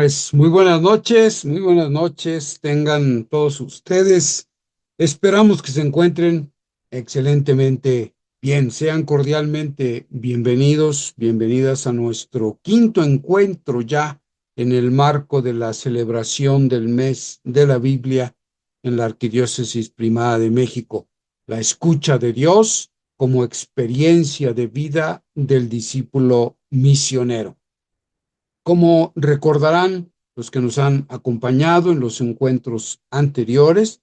Pues muy buenas noches, tengan todos ustedes. Esperamos que se encuentren excelentemente bien. Sean cordialmente bienvenidos, bienvenidas a nuestro quinto encuentro ya en el marco de la celebración del mes de la Biblia en la Arquidiócesis Primada de México. La escucha de Dios como experiencia de vida del discípulo misionero. Como recordarán los que nos han acompañado en los encuentros anteriores,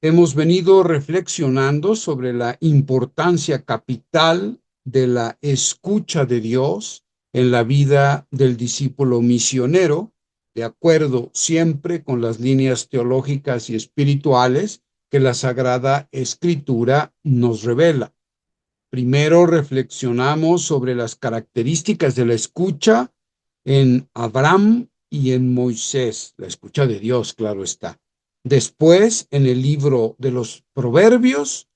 hemos venido reflexionando sobre la importancia capital de la escucha de Dios en la vida del discípulo misionero, de acuerdo siempre con las líneas teológicas y espirituales que la Sagrada Escritura nos revela. Primero reflexionamos sobre las características de la escucha en Abraham y en Moisés, la escucha de Dios, claro está. Después, en el libro de los Proverbios,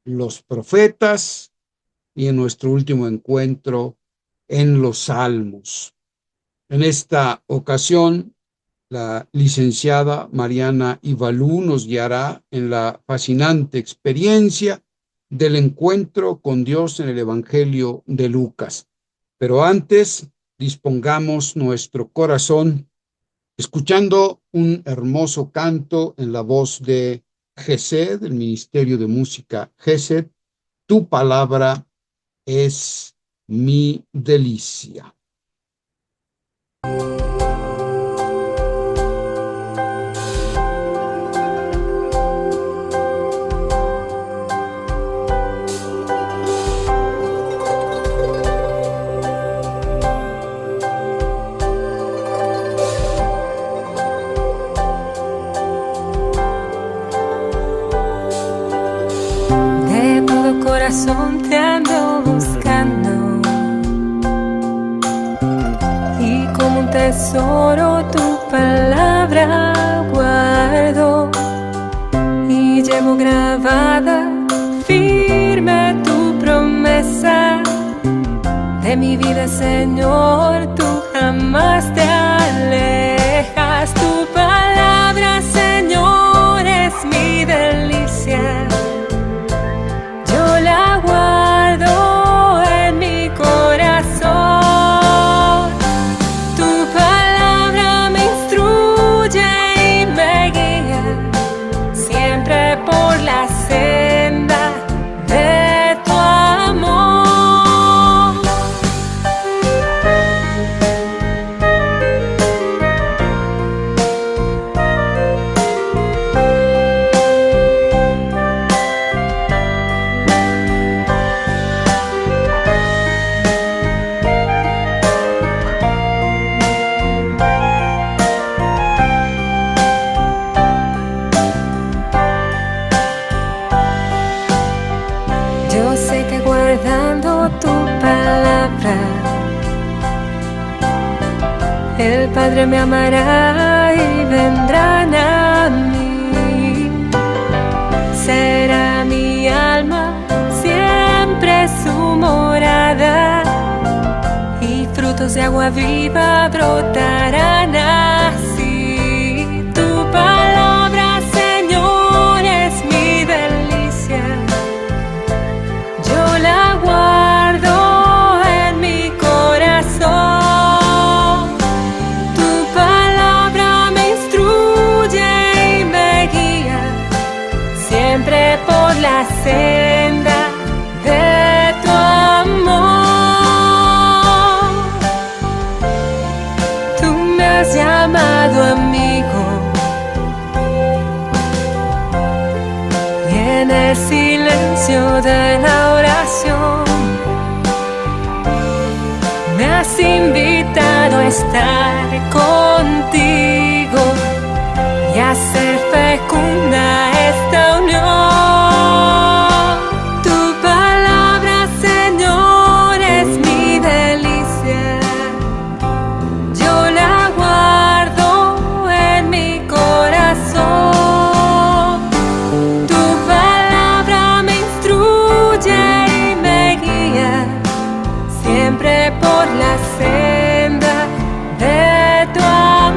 los profetas y en nuestro último encuentro, en los Salmos. En esta ocasión, la licenciada Mariana Ibalú nos guiará en la fascinante experiencia del encuentro con Dios en el Evangelio de Lucas. Pero antes, dispongamos nuestro corazón escuchando un hermoso canto en la voz de Gesed, del Ministerio de Música Gesed. Tu palabra es mi delicia. Te ando buscando y como un tesoro tu palabra guardo y llevo grabada firme tu promesa de mi vida, Señor, tú jamás te alejas. Tu palabra, Señor, es mi delicia. La guardo en mi corazón. Tu palabra me instruye y me guía siempre por la senda de tu amor. El Padre me amará y vendrán a mí. Será mi alma siempre su morada y frutos de agua viva brotarán así. Tu palabra, Señor, es mi delicia. Yo la guardo en mi corazón. Siempre por la senda de tu amor. Tú me has llamado amigo y en el silencio de la oración me has invitado a estar contigo y a ser fecunda esta unión. Tu palabra, Señor, es mi delicia. Yo la guardo en mi corazón. Tu palabra me instruye y me guía siempre por la senda de tu amor.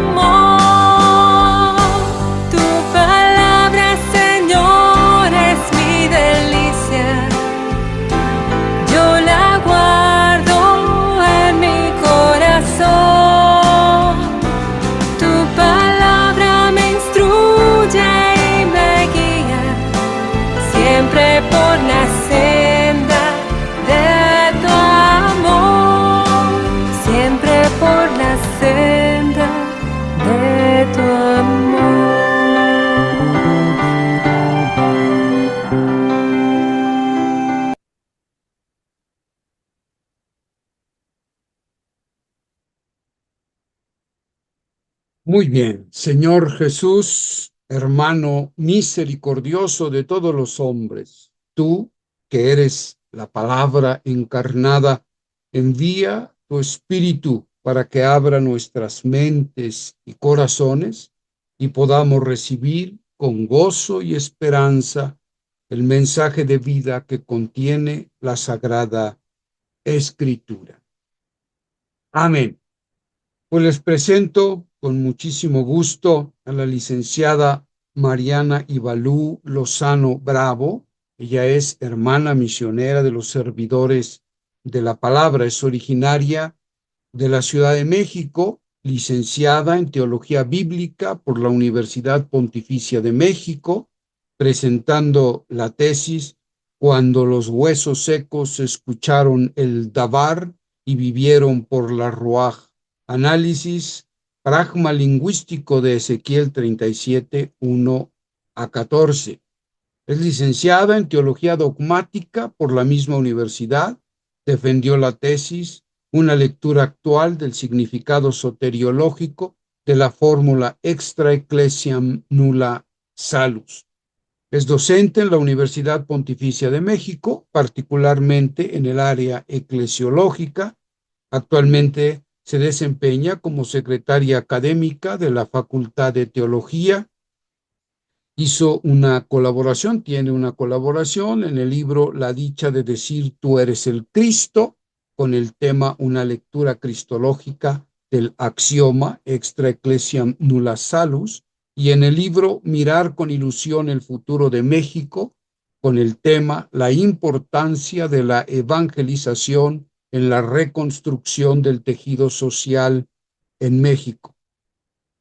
Muy bien, Señor Jesús, hermano misericordioso de todos los hombres, tú que eres la palabra encarnada, envía tu espíritu para que abra nuestras mentes y corazones y podamos recibir con gozo y esperanza el mensaje de vida que contiene la Sagrada Escritura. Amén. Pues les presento con muchísimo gusto a la licenciada Mariana Ibalú Lozano Bravo. Ella es hermana misionera de los servidores de la palabra. Es originaria de la Ciudad de México, licenciada en Teología Bíblica por la Universidad Pontificia de México, presentando la tesis Cuando los huesos secos escucharon el Dabar y vivieron por la Ruaj. Análisis pragma lingüístico de Ezequiel 37, 1 a 14. Es licenciada en Teología Dogmática por la misma universidad. Defendió la tesis Una lectura actual del significado soteriológico de la fórmula Extra Ecclesiam Nulla Salus. Es docente en la Universidad Pontificia de México, particularmente en el área eclesiológica. Actualmente se desempeña como secretaria académica de la Facultad de Teología. Tiene una colaboración en el libro La dicha de decir tú eres el Cristo, con el tema Una lectura cristológica del axioma Extra Ecclesiam Nulla Salus, y en el libro Mirar con ilusión el futuro de México, con el tema La importancia de la evangelización en la reconstrucción del tejido social en México.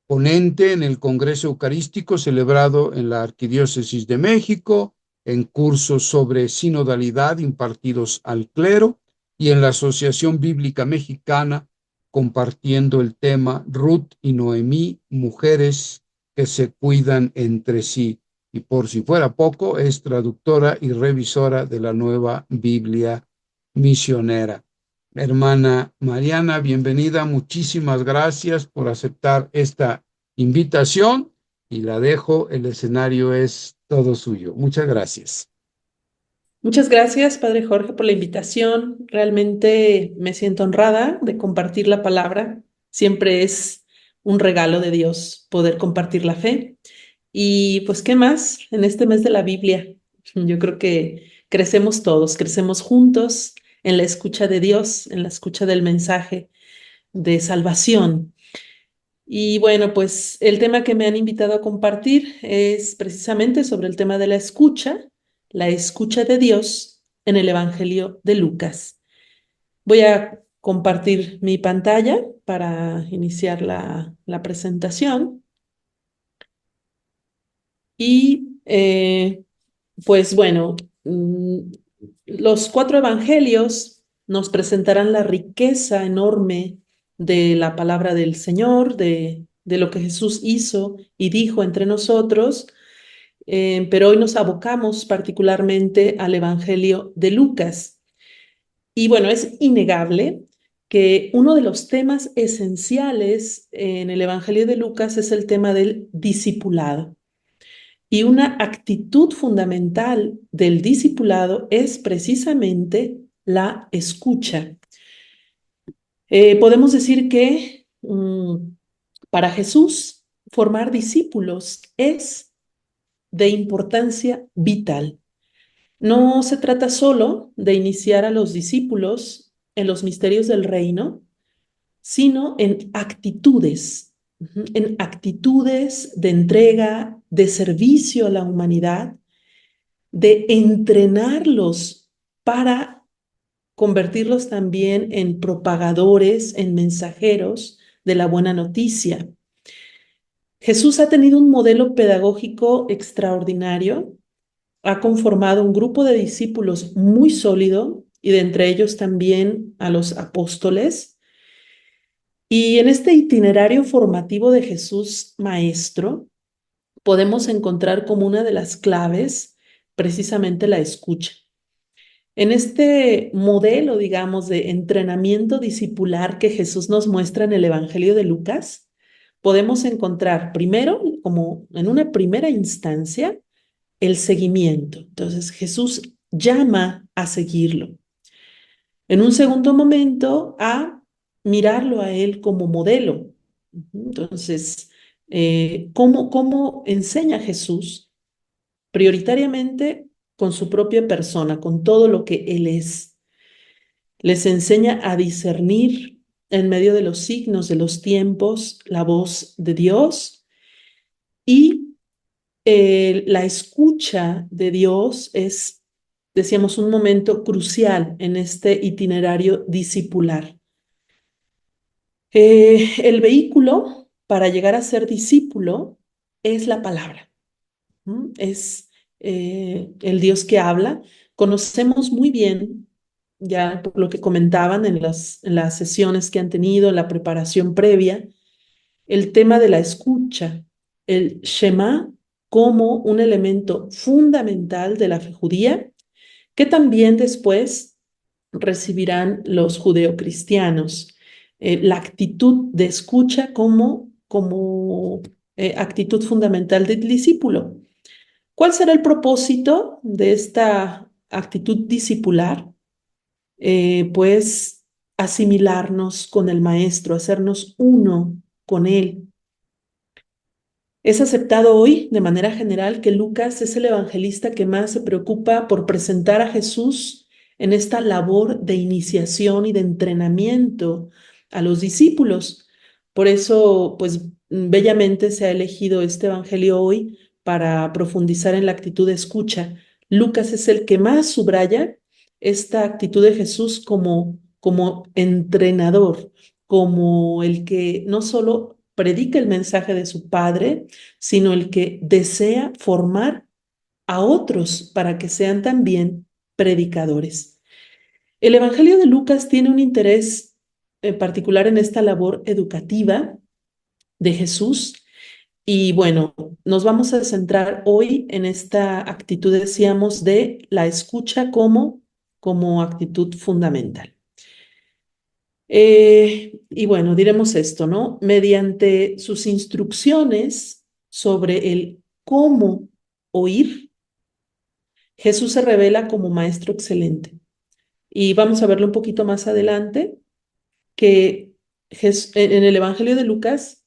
Ponente en el Congreso Eucarístico celebrado en la Arquidiócesis de México, en cursos sobre sinodalidad impartidos al clero y en la Asociación Bíblica Mexicana, compartiendo el tema Ruth y Noemí, mujeres que se cuidan entre sí. Y por si fuera poco, es traductora y revisora de la Nueva Biblia Misionera. Hermana Mariana, bienvenida. Muchísimas gracias por aceptar esta invitación y la dejo. El escenario es todo suyo. Muchas gracias. Muchas gracias, Padre Jorge, por la invitación. Realmente me siento honrada de compartir la palabra. Siempre es un regalo de Dios poder compartir la fe. Y pues, ¿qué más en este mes de la Biblia? Yo creo que crecemos todos, crecemos juntos en la escucha de Dios, en la escucha del mensaje de salvación. Y bueno, pues el tema que me han invitado a compartir es precisamente sobre el tema de la escucha de Dios en el Evangelio de Lucas. Voy a compartir mi pantalla para iniciar la presentación. Y pues bueno, los 4 evangelios nos presentarán la riqueza enorme de la palabra del Señor, de lo que Jesús hizo y dijo entre nosotros, pero hoy nos abocamos particularmente al Evangelio de Lucas. Y bueno, es innegable que uno de los temas esenciales en el Evangelio de Lucas es el tema del discipulado. Y una actitud fundamental del discipulado es precisamente la escucha. Podemos decir que para Jesús formar discípulos es de importancia vital. No se trata solo de iniciar a los discípulos en los misterios del reino, sino en actitudes de entrega, de servicio a la humanidad, de entrenarlos para convertirlos también en propagadores, en mensajeros de la buena noticia. Jesús ha tenido un modelo pedagógico extraordinario, ha conformado un grupo de discípulos muy sólido y de entre ellos también a los apóstoles. Y en este itinerario formativo de Jesús Maestro, podemos encontrar como una de las claves precisamente la escucha. En este modelo, digamos, de entrenamiento discipular que Jesús nos muestra en el Evangelio de Lucas, podemos encontrar primero, como en una primera instancia, el seguimiento. Entonces Jesús llama a seguirlo. En un segundo momento, a mirarlo a él como modelo. Entonces, ¿cómo enseña Jesús? Prioritariamente con su propia persona, con todo lo que él es. Les enseña a discernir en medio de los signos de los tiempos la voz de Dios, y la escucha de Dios es, decíamos, un momento crucial en este itinerario discipular. El vehículo para llegar a ser discípulo es la palabra. Es el Dios que habla. Conocemos muy bien, ya por lo que comentaban en las sesiones que han tenido, en la preparación previa, el tema de la escucha, el Shema como un elemento fundamental de la fe judía, que también después recibirán los judeocristianos. La actitud de escucha como actitud fundamental del discípulo. ¿Cuál será el propósito de esta actitud discipular? Pues asimilarnos con el Maestro, hacernos uno con Él. Es aceptado hoy de manera general que Lucas es el evangelista que más se preocupa por presentar a Jesús en esta labor de iniciación y de entrenamiento a los discípulos. Por eso, pues, bellamente se ha elegido este evangelio hoy para profundizar en la actitud de escucha. Lucas es el que más subraya esta actitud de Jesús como entrenador, como el que no solo predica el mensaje de su Padre, sino el que desea formar a otros para que sean también predicadores. El Evangelio de Lucas tiene un interés particular en esta labor educativa de Jesús. Y bueno, nos vamos a centrar hoy en esta actitud, decíamos, de la escucha como actitud fundamental. Y bueno, diremos esto, ¿no? Mediante sus instrucciones sobre el cómo oír, Jesús se revela como maestro excelente. Y vamos a verlo un poquito más adelante, que en el Evangelio de Lucas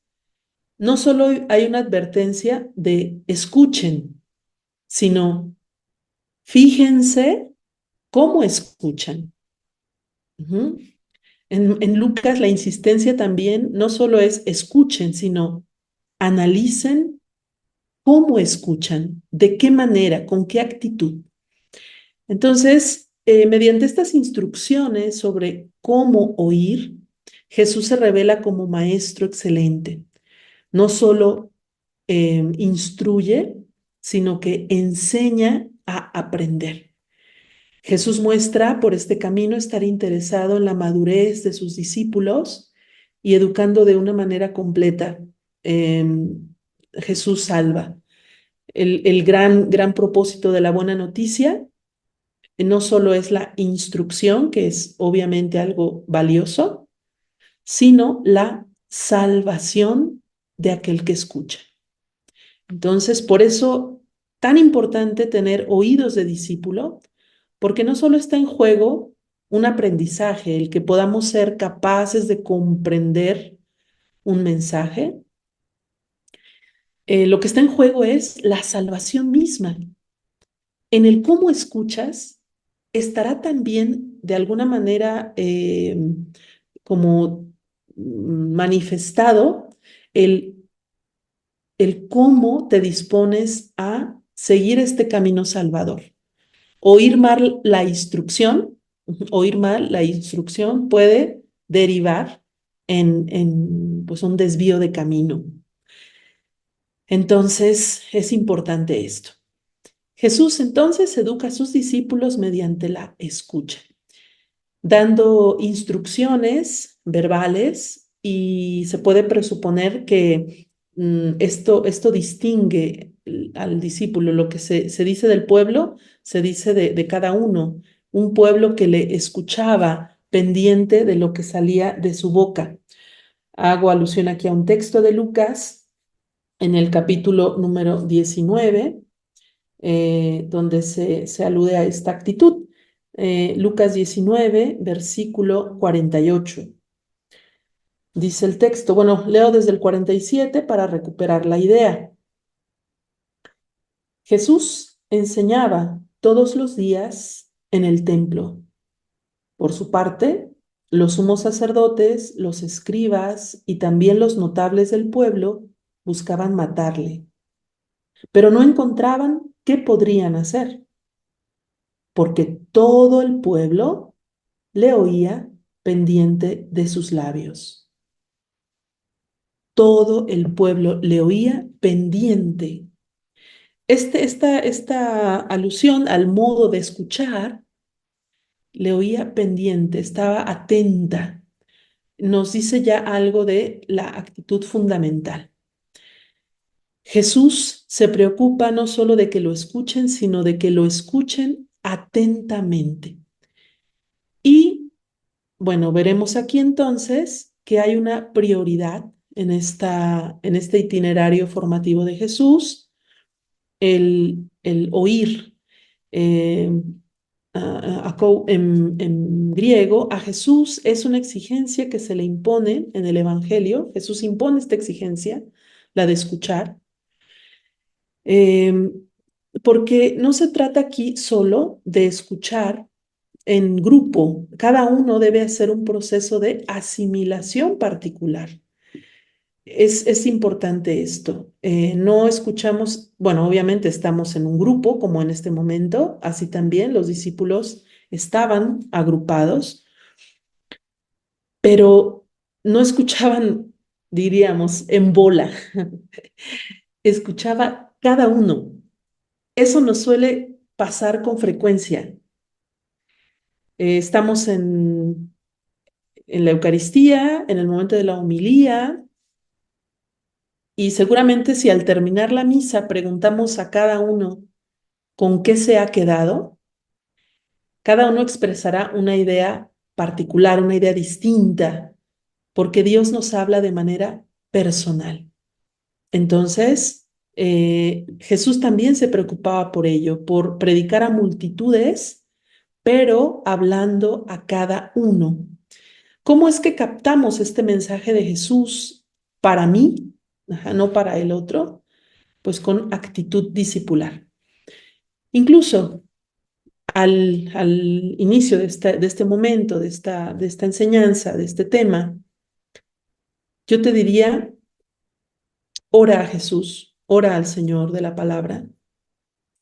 no solo hay una advertencia de escuchen, sino fíjense cómo escuchan. En Lucas la insistencia también no solo es escuchen, sino analicen cómo escuchan, de qué manera, con qué actitud. Entonces, mediante estas instrucciones sobre cómo oír, Jesús se revela como maestro excelente. No solo instruye, sino que enseña a aprender. Jesús muestra por este camino estar interesado en la madurez de sus discípulos y educando de una manera completa. Jesús salva. El gran propósito de la buena noticia no solo es la instrucción, que es obviamente algo valioso, sino la salvación de aquel que escucha. Entonces, por eso, tan importante tener oídos de discípulo, porque no solo está en juego un aprendizaje, el que podamos ser capaces de comprender un mensaje. Lo que está en juego es la salvación misma. En el cómo escuchas estará también de alguna manera como manifestado el cómo te dispones a seguir este camino salvador. Oír mal la instrucción puede derivar en pues un desvío de camino. Entonces, es importante esto. Jesús entonces educa a sus discípulos mediante la escucha, dando instrucciones verbales, y se puede presuponer que esto distingue al discípulo. Lo que se dice del pueblo, se dice de cada uno. Un pueblo que le escuchaba pendiente de lo que salía de su boca. Hago alusión aquí a un texto de Lucas en el capítulo número 19, donde se alude a esta actitud. Lucas 19, versículo 48. Dice el texto, bueno, leo desde el 47 para recuperar la idea. Jesús enseñaba todos los días en el templo. Por su parte, los sumos sacerdotes, los escribas y también los notables del pueblo buscaban matarle, pero no encontraban qué podrían hacer, porque todo el pueblo le oía pendiente de sus labios. Todo el pueblo le oía pendiente. Esta alusión al modo de escuchar, le oía pendiente, estaba atenta. Nos dice ya algo de la actitud fundamental. Jesús se preocupa no solo de que lo escuchen, sino de que lo escuchen atentamente. Y bueno, veremos aquí entonces que hay una prioridad en este itinerario formativo de Jesús, el oír. eh, en griego, a Jesús es una exigencia que se le impone en el Evangelio. Jesús impone esta exigencia, la de escuchar, eh, porque no se trata aquí solo de escuchar en grupo. Cada uno debe hacer un proceso de asimilación particular. Es importante esto. No escuchamos, bueno, obviamente estamos en un grupo, como en este momento, así también los discípulos estaban agrupados, pero no escuchaban, diríamos, en bola. Escuchaba cada uno. Eso nos suele pasar con frecuencia. Estamos en la Eucaristía, en el momento de la homilía, y seguramente si al terminar la misa preguntamos a cada uno con qué se ha quedado, cada uno expresará una idea particular, una idea distinta, porque Dios nos habla de manera personal. Entonces, Jesús también se preocupaba por ello, por predicar a multitudes, pero hablando a cada uno. ¿Cómo es que captamos este mensaje de Jesús para mí, no para el otro? Pues con actitud discipular. Incluso al inicio de este momento, de esta enseñanza, de este tema, yo te diría, ora a Jesús, ora al Señor de la palabra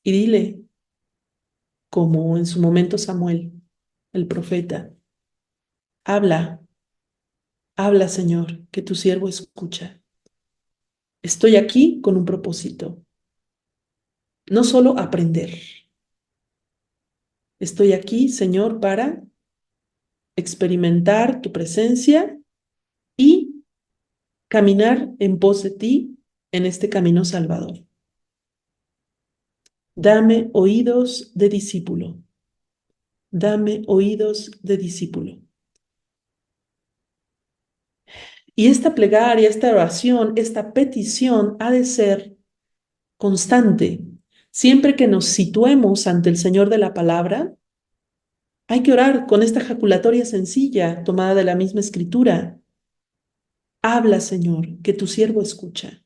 y dile, como en su momento Samuel, el profeta, habla, habla Señor, que tu siervo escucha. Estoy aquí con un propósito, no solo aprender. Estoy aquí, Señor, para experimentar tu presencia y caminar en pos de ti en este camino salvador. Dame oídos de discípulo. Dame oídos de discípulo. Y esta plegaria, esta oración, esta petición ha de ser constante. Siempre que nos situemos ante el Señor de la palabra, hay que orar con esta jaculatoria sencilla tomada de la misma escritura. Habla, Señor, que tu siervo escucha.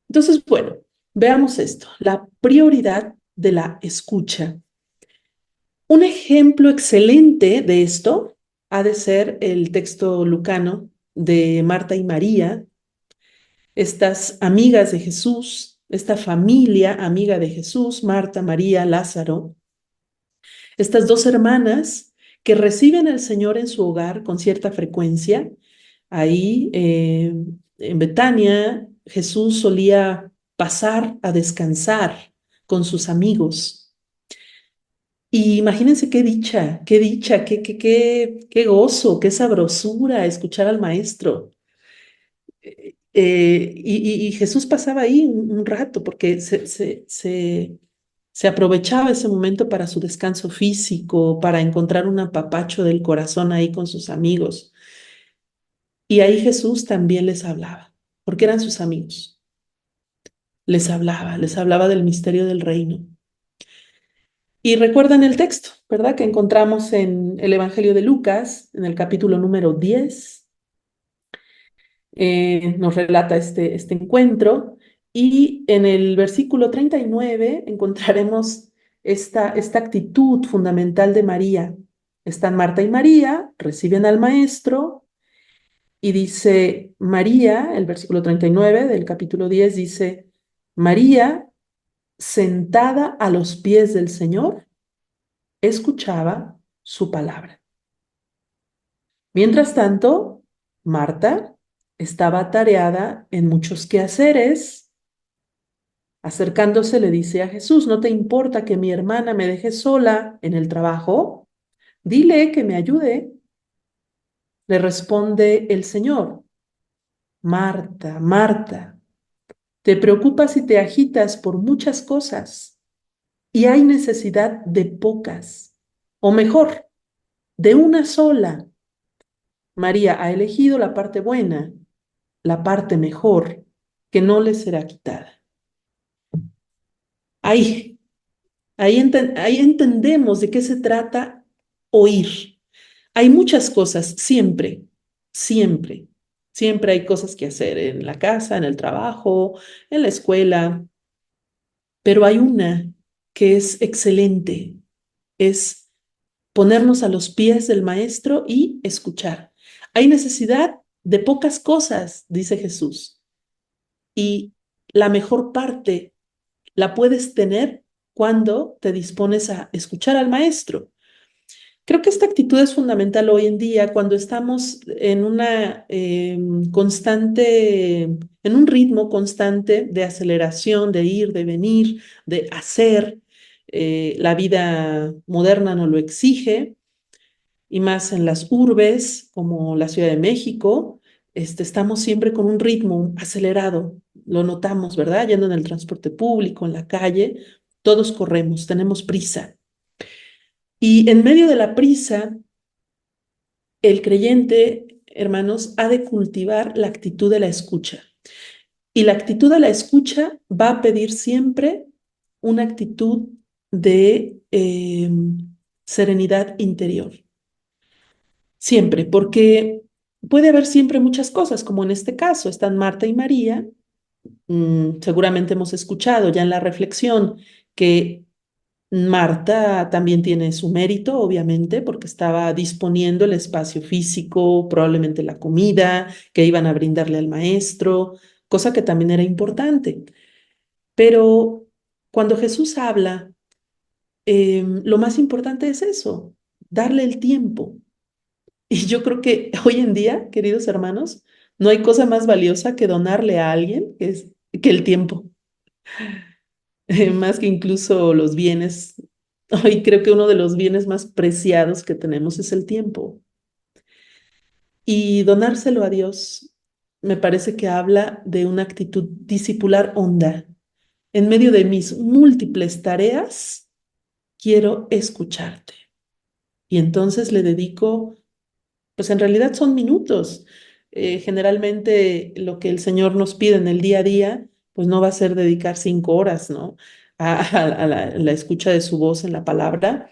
Entonces, bueno, veamos esto, la prioridad de la escucha. Un ejemplo excelente de esto ha de ser el texto lucano de Marta y María, estas amigas de Jesús, esta familia amiga de Jesús, Marta, María, Lázaro, estas dos hermanas que reciben al Señor en su hogar con cierta frecuencia. Ahí en Betania, Jesús solía pasar a descansar con sus amigos. Y imagínense qué dicha, qué gozo, qué sabrosura escuchar al maestro. Y Jesús pasaba ahí un rato porque se aprovechaba ese momento para su descanso físico, para encontrar un apapacho del corazón ahí con sus amigos. Y ahí Jesús también les hablaba, porque eran sus amigos. Les hablaba del misterio del reino. Y recuerdan el texto, ¿verdad? Que encontramos en el Evangelio de Lucas, en el capítulo número 10. Nos relata este encuentro. Y en el versículo 39 encontraremos esta actitud fundamental de María. Están Marta y María, reciben al maestro y dice María, el versículo 39 del capítulo 10 dice, María, sentada a los pies del Señor, escuchaba su palabra. Mientras tanto, Marta estaba atareada en muchos quehaceres. Acercándose le dice a Jesús, ¿no te importa que mi hermana me deje sola en el trabajo? Dile que me ayude. Le responde el Señor, Marta, Marta, te preocupas y te agitas por muchas cosas y hay necesidad de pocas, o mejor, de una sola. María ha elegido la parte buena, la parte mejor, que no le será quitada. Ahí, ahí entendemos de qué se trata oír. Hay muchas cosas, siempre, siempre, siempre hay cosas que hacer en la casa, en el trabajo, en la escuela, pero hay una que es excelente, es ponernos a los pies del maestro y escuchar. Hay necesidad de pocas cosas, dice Jesús, y la mejor parte la puedes tener cuando te dispones a escuchar al maestro. Creo que esta actitud es fundamental hoy en día cuando estamos en una constante, en un ritmo constante de aceleración, de ir, de venir, de hacer. La vida moderna nos lo exige y más en las urbes como la Ciudad de México, estamos siempre con un ritmo acelerado. Lo notamos, ¿verdad? Yendo en el transporte público, en la calle, todos corremos, tenemos prisa. Y en medio de la prisa, el creyente, hermanos, ha de cultivar la actitud de la escucha. Y la actitud de la escucha va a pedir siempre una actitud de serenidad interior. Siempre, porque puede haber siempre muchas cosas, como en este caso, están Marta y María. Seguramente hemos escuchado ya en la reflexión que Marta también tiene su mérito, obviamente, porque estaba disponiendo el espacio físico, probablemente la comida que iban a brindarle al maestro, cosa que también era importante. Pero cuando Jesús habla, lo más importante es eso, darle el tiempo. Y yo creo que hoy en día, queridos hermanos, no hay cosa más valiosa que donarle a alguien que el tiempo, más que incluso los bienes. Hoy creo que uno de los bienes más preciados que tenemos es el tiempo. Y donárselo a Dios me parece que habla de una actitud discipular honda. En medio de mis múltiples tareas, quiero escucharte. Y entonces le dedico, pues en realidad son minutos. Generalmente lo que el Señor nos pide en el día a día, pues no va a ser dedicar 5 horas, ¿no? A la escucha de su voz en la palabra.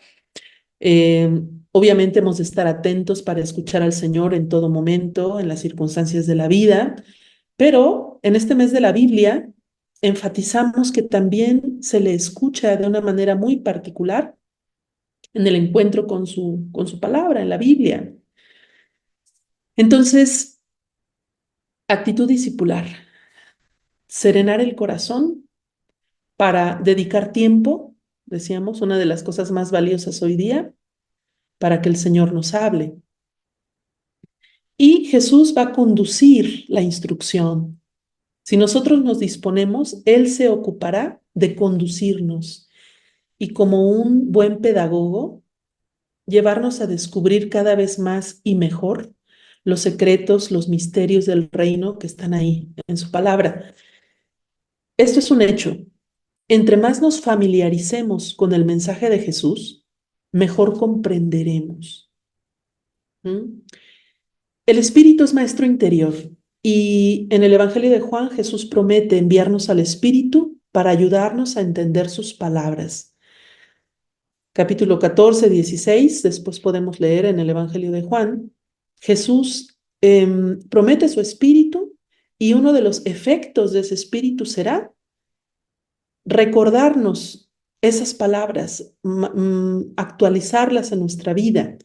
Obviamente hemos de estar atentos para escuchar al Señor en todo momento, en las circunstancias de la vida, pero en este mes de la Biblia enfatizamos que también se le escucha de una manera muy particular en el encuentro con su palabra, en la Biblia. Entonces, actitud discipular, serenar el corazón para dedicar tiempo, decíamos, una de las cosas más valiosas hoy día, para que el Señor nos hable. Y Jesús va a conducir la instrucción. Si nosotros nos disponemos, Él se ocupará de conducirnos y como un buen pedagogo, llevarnos a descubrir cada vez más y mejor los secretos, los misterios del reino que están ahí en su palabra. Esto es un hecho. Entre más nos familiaricemos con el mensaje de Jesús, mejor comprenderemos. ¿Mm? El Espíritu es maestro interior y en el Evangelio de Juan Jesús promete enviarnos al Espíritu para ayudarnos a entender sus palabras. Capítulo 14, 16, después podemos leer en el Evangelio de Juan, Jesús promete su Espíritu y uno de los efectos de ese Espíritu será recordarnos esas palabras, actualizarlas en nuestra vida.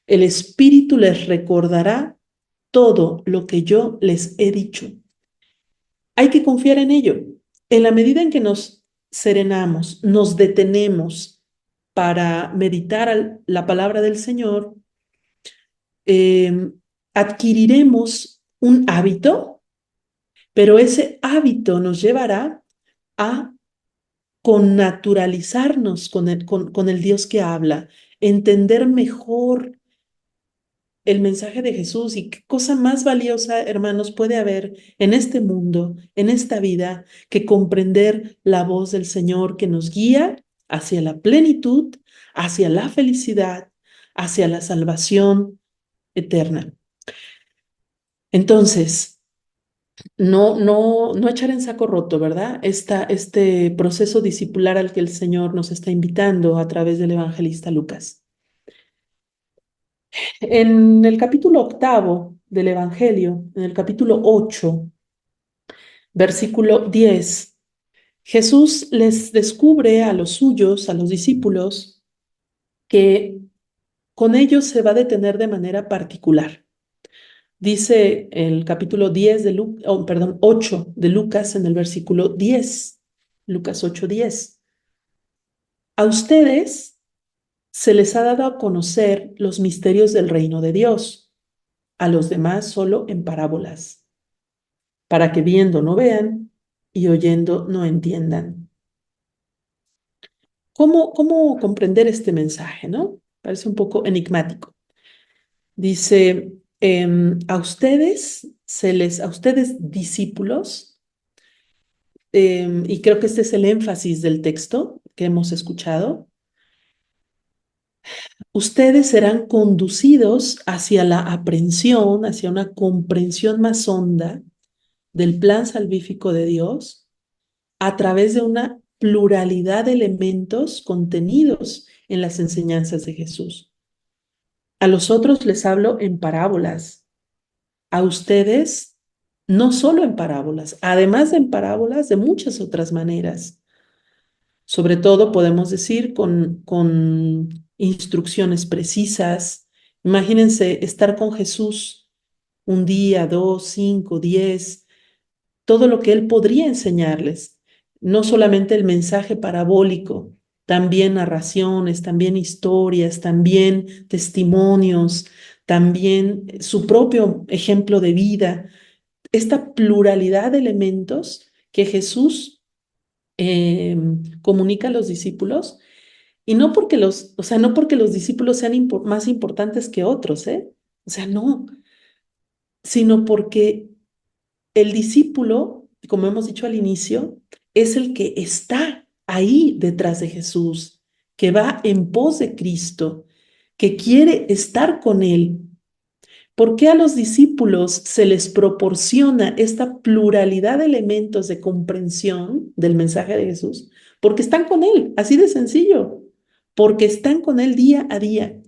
El Espíritu les recordará todo lo que yo les he dicho. Hay que confiar en ello. En la medida en que nos serenamos, nos detenemos para meditar la palabra del Señor, adquiriremos un hábito, pero ese hábito nos llevará a connaturalizarnos con el Dios que habla, entender mejor el mensaje de Jesús. Y qué cosa más valiosa, hermanos, puede haber en este mundo, en esta vida, que comprender la voz del Señor que nos guía hacia la plenitud, hacia la felicidad, hacia la salvación eterna. Entonces, no echar en saco roto, ¿verdad? Este proceso discipular al que el Señor nos está invitando a través del evangelista Lucas. En el capítulo 8 del Evangelio, en el capítulo 8, versículo 10, Jesús les descubre a los suyos, a los discípulos, que con ellos se va a detener de manera particular. Dice el capítulo 10 de 8 de Lucas en el versículo 10, Lucas 8:10. A ustedes se les ha dado a conocer los misterios del reino de Dios, a los demás solo en parábolas, para que viendo no vean y oyendo no entiendan. ¿Cómo comprender este mensaje, no? Parece un poco enigmático. Dice, a ustedes discípulos, y creo que este es el énfasis del texto que hemos escuchado, ustedes serán conducidos hacia la aprehensión, hacia una comprensión más honda del plan salvífico de Dios a través de una pluralidad de elementos contenidos en las enseñanzas de Jesús. A los otros les hablo en parábolas, a ustedes no solo en parábolas, además de en parábolas de muchas otras maneras. Sobre todo podemos decir con instrucciones precisas. Imagínense estar con Jesús un día, 2, 5, 10, todo lo que Él podría enseñarles, no solamente el mensaje parabólico, también narraciones, también historias, también testimonios, también su propio ejemplo de vida, esta pluralidad de elementos que Jesús comunica a los discípulos, y no porque no porque los discípulos sean más importantes que otros, o sea, no, sino porque el discípulo, como hemos dicho al inicio, es el que está ahí detrás de Jesús, que va en pos de Cristo, que quiere estar con Él. ¿Por qué a los discípulos se les proporciona esta pluralidad de elementos de comprensión del mensaje de Jesús? Porque están con Él, así de sencillo, porque están con Él día a día.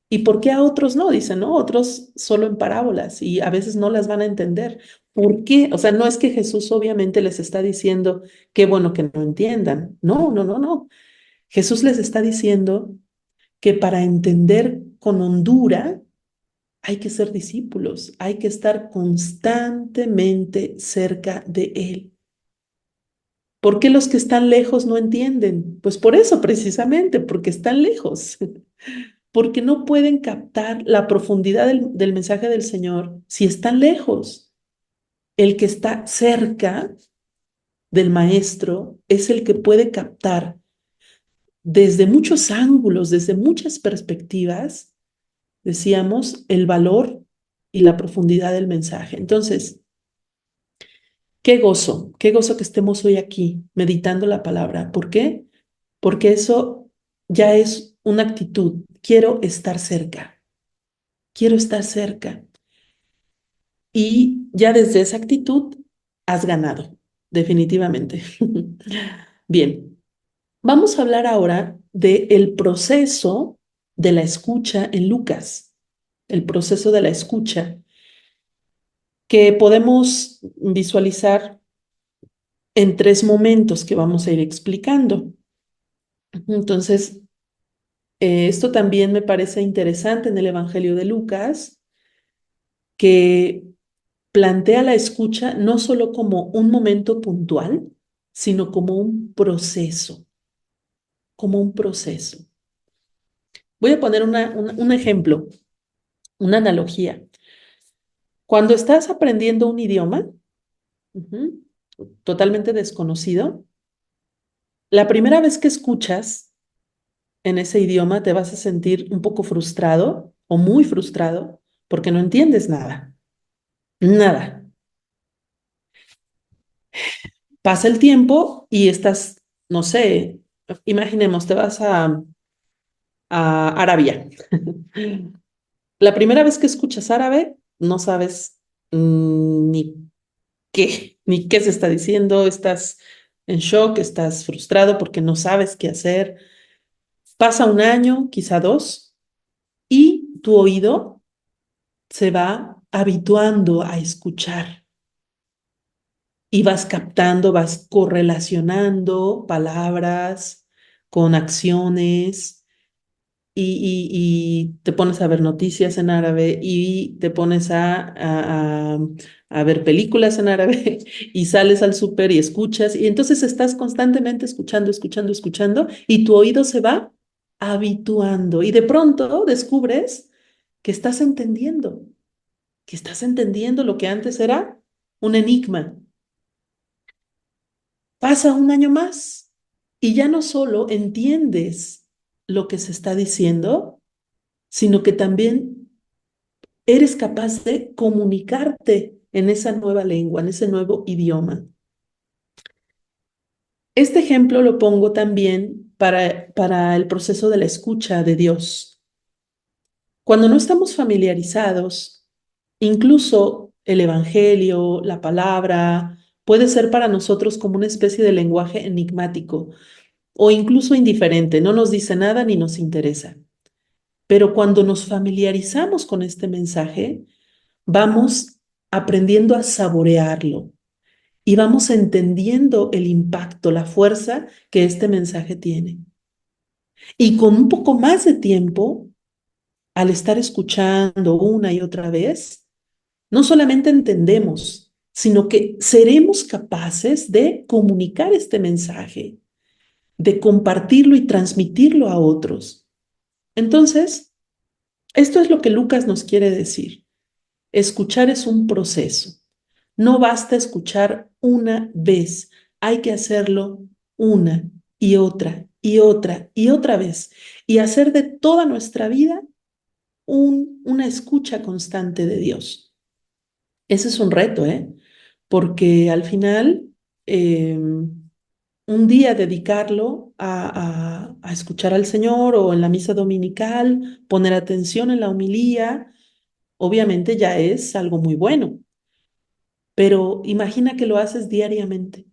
¿Y por qué a otros no? Dicen, ¿no? Otros solo en parábolas y a veces no las van a entender. ¿Por qué? O sea, no es que Jesús obviamente les está diciendo qué bueno que no entiendan. No, no, no, no. Jesús les está diciendo que para entender con hondura hay que ser discípulos, hay que estar constantemente cerca de Él. ¿Por qué los que están lejos no entienden? Pues por eso precisamente, porque están lejos. Porque no pueden captar la profundidad del mensaje del Señor si están lejos. El que está cerca del Maestro es el que puede captar desde muchos ángulos, desde muchas perspectivas, decíamos, el valor y la profundidad del mensaje. Entonces, qué gozo que estemos hoy aquí meditando la palabra. ¿Por qué? Porque eso ya es una actitud. Quiero estar cerca. Quiero estar cerca. y ya desde esa actitud has ganado, definitivamente. Bien, vamos a hablar ahora del proceso de la escucha en Lucas, el proceso de la escucha que podemos visualizar en tres momentos que vamos a ir explicando. Entonces, esto también me parece interesante en el Evangelio de Lucas, que plantea la escucha no solo como un momento puntual, sino como un proceso, como un proceso. Voy a poner un ejemplo, una analogía. Cuando estás aprendiendo un idioma, ujú, totalmente desconocido, la primera vez que escuchas en ese idioma te vas a sentir un poco frustrado o muy frustrado porque no entiendes nada, nada. Pasa el tiempo y estás, no sé, imaginemos, te vas a Arabia. La primera vez que escuchas árabe, no sabes ni qué se está diciendo, estás en shock, estás frustrado porque no sabes qué hacer. Pasa un año, quizá dos, y tu oído se va habituando a escuchar y vas captando, vas correlacionando palabras con acciones y te pones a ver noticias en árabe y te pones a ver películas en árabe y sales al súper y escuchas y entonces estás constantemente escuchando, escuchando, escuchando y tu oído se va habituando y de pronto descubres que estás entendiendo, que estás entendiendo lo que antes era un enigma. Pasa un año más y ya no solo entiendes lo que se está diciendo, sino que también eres capaz de comunicarte en esa nueva lengua, en ese nuevo idioma. Este ejemplo lo pongo también para el proceso de la escucha de Dios. Cuando no estamos familiarizados, incluso el Evangelio, la palabra, puede ser para nosotros como una especie de lenguaje enigmático o incluso indiferente, no nos dice nada ni nos interesa. Pero cuando nos familiarizamos con este mensaje, vamos aprendiendo a saborearlo y vamos entendiendo el impacto, la fuerza que este mensaje tiene. Y con un poco más de tiempo, al estar escuchando una y otra vez, no solamente entendemos, sino que seremos capaces de comunicar este mensaje, de compartirlo y transmitirlo a otros. Entonces, esto es lo que Lucas nos quiere decir. Escuchar es un proceso. No basta escuchar una vez, hay que hacerlo una y otra y otra y otra vez y hacer de toda nuestra vida una escucha constante de Dios. Ese es un reto, ¿eh? Porque al final, un día dedicarlo a escuchar al Señor o en la misa dominical, poner atención en la homilía, obviamente ya es algo muy bueno, pero imagina que lo haces diariamente,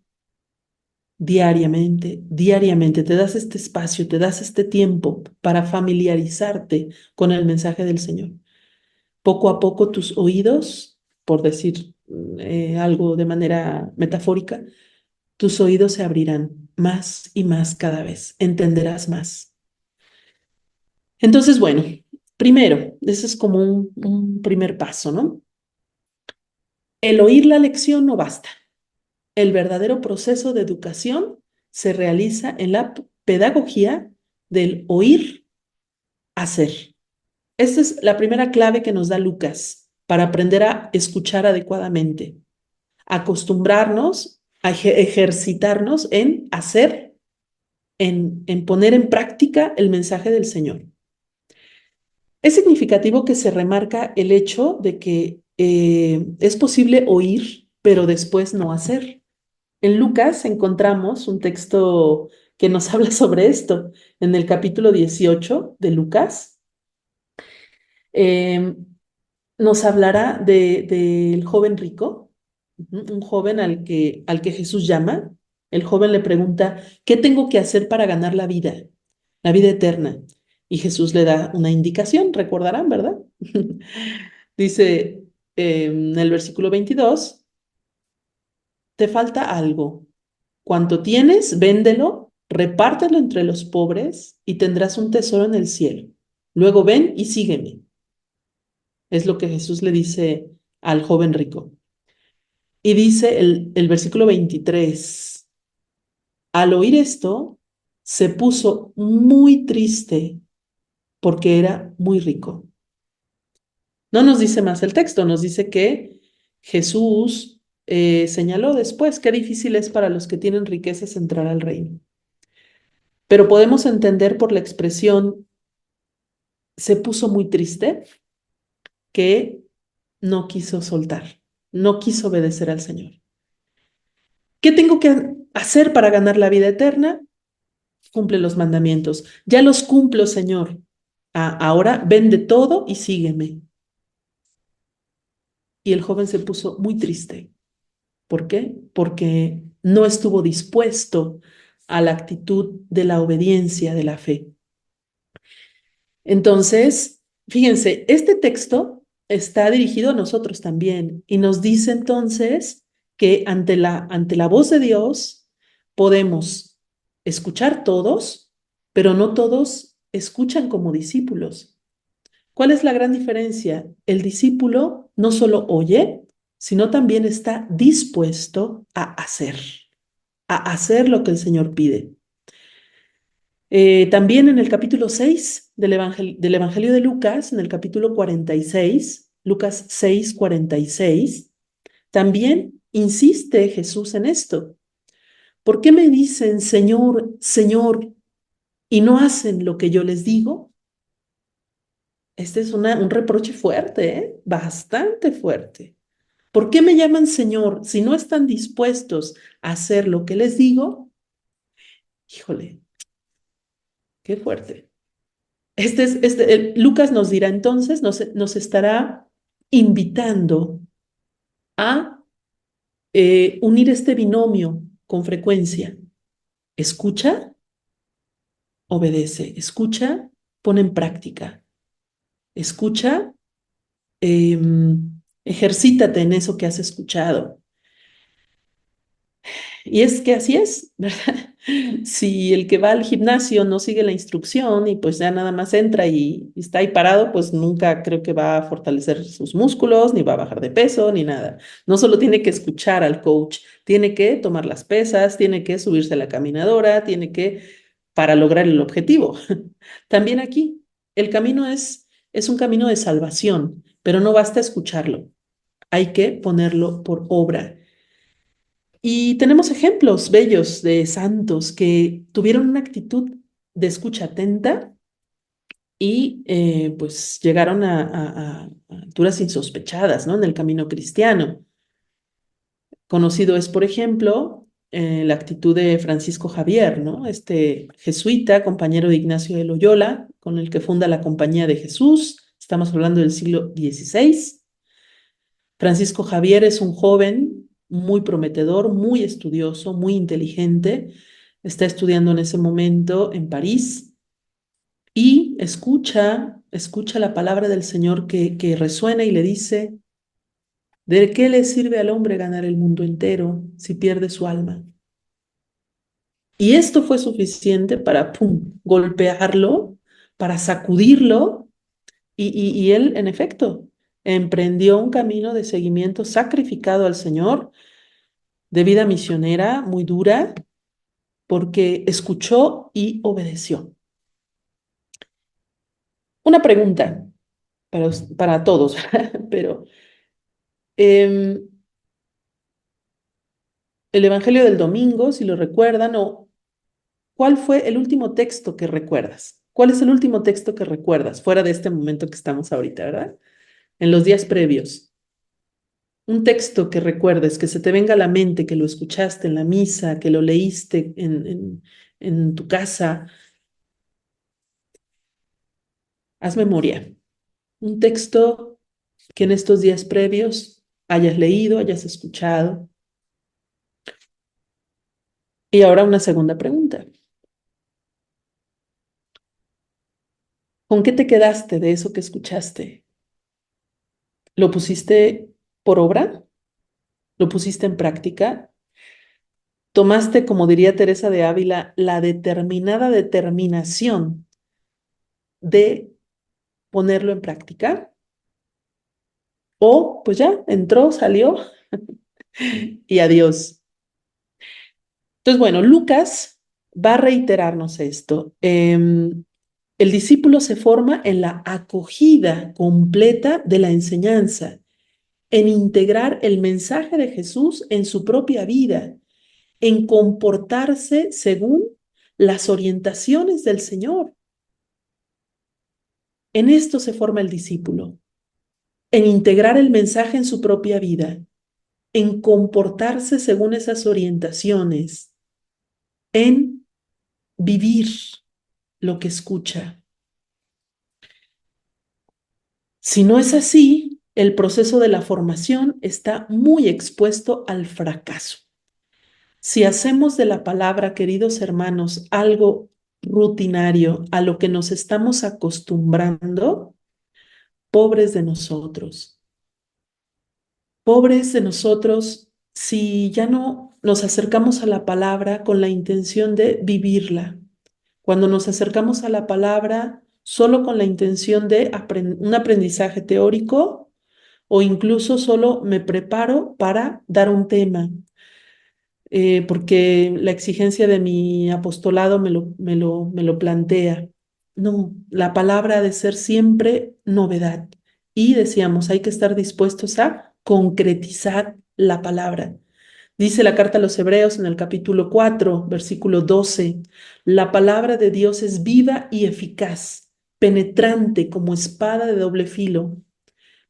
diariamente, diariamente, te das este espacio, te das este tiempo para familiarizarte con el mensaje del Señor. Poco a poco tus oídos, por decir algo de manera metafórica, tus oídos se abrirán más y más cada vez, entenderás más. Entonces, bueno, primero, ese es como un primer paso, ¿no? El oír la lección no basta. El verdadero proceso de educación se realiza en la pedagogía del oír hacer. Esta es la primera clave que nos da Lucas para aprender a escuchar adecuadamente, acostumbrarnos a ejercitarnos en hacer, en poner en práctica el mensaje del Señor. Es significativo que se remarca el hecho de que es posible oír, pero después no hacer. En Lucas encontramos un texto que nos habla sobre esto. En el capítulo 18 de Lucas, eh, nos hablará del joven rico, un joven al que Jesús llama. El joven le pregunta, ¿qué tengo que hacer para ganar la vida eterna? Y Jesús le da una indicación, recordarán, ¿verdad? Dice en el versículo 22, te falta algo. Cuanto tienes, véndelo, repártelo entre los pobres y tendrás un tesoro en el cielo. Luego ven y sígueme. Es lo que Jesús le dice al joven rico. Y dice el versículo 23, al oír esto, se puso muy triste porque era muy rico. No nos dice más el texto, nos dice que Jesús señaló después qué difícil es para los que tienen riquezas entrar al reino. Pero podemos entender por la expresión se puso muy triste que no quiso soltar, no quiso obedecer al Señor. ¿Qué tengo que hacer para ganar la vida eterna? Cumple los mandamientos. Ya los cumplo, Señor. Ahora vende todo y sígueme. Y el joven se puso muy triste. ¿Por qué? Porque no estuvo dispuesto a la actitud de la obediencia, de la fe. Entonces, fíjense, este texto está dirigido a nosotros también y nos dice entonces que ante la voz de Dios podemos escuchar todos, pero no todos escuchan como discípulos. ¿Cuál es la gran diferencia? El discípulo no solo oye, sino también está dispuesto a hacer lo que el Señor pide. También en el capítulo 6 del Evangelio de Lucas, en el capítulo 46, Lucas 6, 46, también insiste Jesús en esto. ¿Por qué me dicen, Señor, Señor, y no hacen lo que yo les digo? Este es un reproche fuerte, ¿eh? Bastante fuerte. ¿Por qué me llaman Señor si no están dispuestos a hacer lo que les digo? Híjole, qué fuerte. Lucas nos dirá entonces, nos estará invitando a unir este binomio con frecuencia. Escucha, obedece. Escucha, pone en práctica. Escucha, ejercítate en eso que has escuchado. Y es que así es, ¿verdad? Si el que va al gimnasio no sigue la instrucción y pues ya nada más entra y está ahí parado, pues nunca creo que va a fortalecer sus músculos, ni va a bajar de peso, ni nada. No solo tiene que escuchar al coach, tiene que tomar las pesas, tiene que subirse a la caminadora, para lograr el objetivo. También aquí, el camino es un camino de salvación, pero no basta escucharlo, hay que ponerlo por obra. Y tenemos ejemplos bellos de santos que tuvieron una actitud de escucha atenta y pues llegaron a alturas insospechadas, ¿no? En el camino cristiano. Conocido es, por ejemplo, la actitud de Francisco Javier, ¿no? Este jesuita, compañero de Ignacio de Loyola, con el que funda la Compañía de Jesús. Estamos hablando del siglo XVI. Francisco Javier es un joven muy prometedor, muy estudioso, muy inteligente. Está estudiando en ese momento en París y escucha la palabra del Señor que resuena y le dice, ¿de qué le sirve al hombre ganar el mundo entero si pierde su alma? Y esto fue suficiente para, pum, golpearlo, para sacudirlo y él, en efecto, emprendió un camino de seguimiento sacrificado al Señor, de vida misionera muy dura, porque escuchó y obedeció. Una pregunta para todos, pero em, el Evangelio del domingo, si lo recuerdan, o ¿cuál fue el último texto que recuerdas? ¿Cuál es el último texto que recuerdas, fuera de este momento que estamos ahorita, ¿verdad? En los días previos. Un texto que recuerdes, que se te venga a la mente, que lo escuchaste en la misa, que lo leíste en tu casa. Haz memoria. Un texto que en estos días previos hayas leído, hayas escuchado. Y ahora una segunda pregunta. ¿Con qué te quedaste de eso que escuchaste? ¿Lo pusiste por obra? ¿Lo pusiste en práctica? ¿Tomaste, como diría Teresa de Ávila, la determinada determinación de ponerlo en práctica? ¿O pues ya entró, salió y adiós? Entonces, bueno, Lucas va a reiterarnos esto. El discípulo se forma en la acogida completa de la enseñanza, en integrar el mensaje de Jesús en su propia vida, en comportarse según las orientaciones del Señor. En esto se forma el discípulo, en integrar el mensaje en su propia vida, en comportarse según esas orientaciones, en vivir lo que escucha. Si no es así, el proceso de la formación está muy expuesto al fracaso. Si hacemos de la palabra, queridos hermanos, algo rutinario a lo que nos estamos acostumbrando, pobres de nosotros. Pobres de nosotros si ya no nos acercamos a la palabra con la intención de vivirla. Cuando nos acercamos a la palabra solo con la intención de un aprendizaje teórico o incluso solo me preparo para dar un tema, porque la exigencia de mi apostolado me lo plantea. No, la palabra ha de ser siempre novedad. Y decíamos, hay que estar dispuestos a concretizar la palabra. Dice la carta a los Hebreos en el capítulo 4, versículo 12, la palabra de Dios es viva y eficaz, penetrante como espada de doble filo,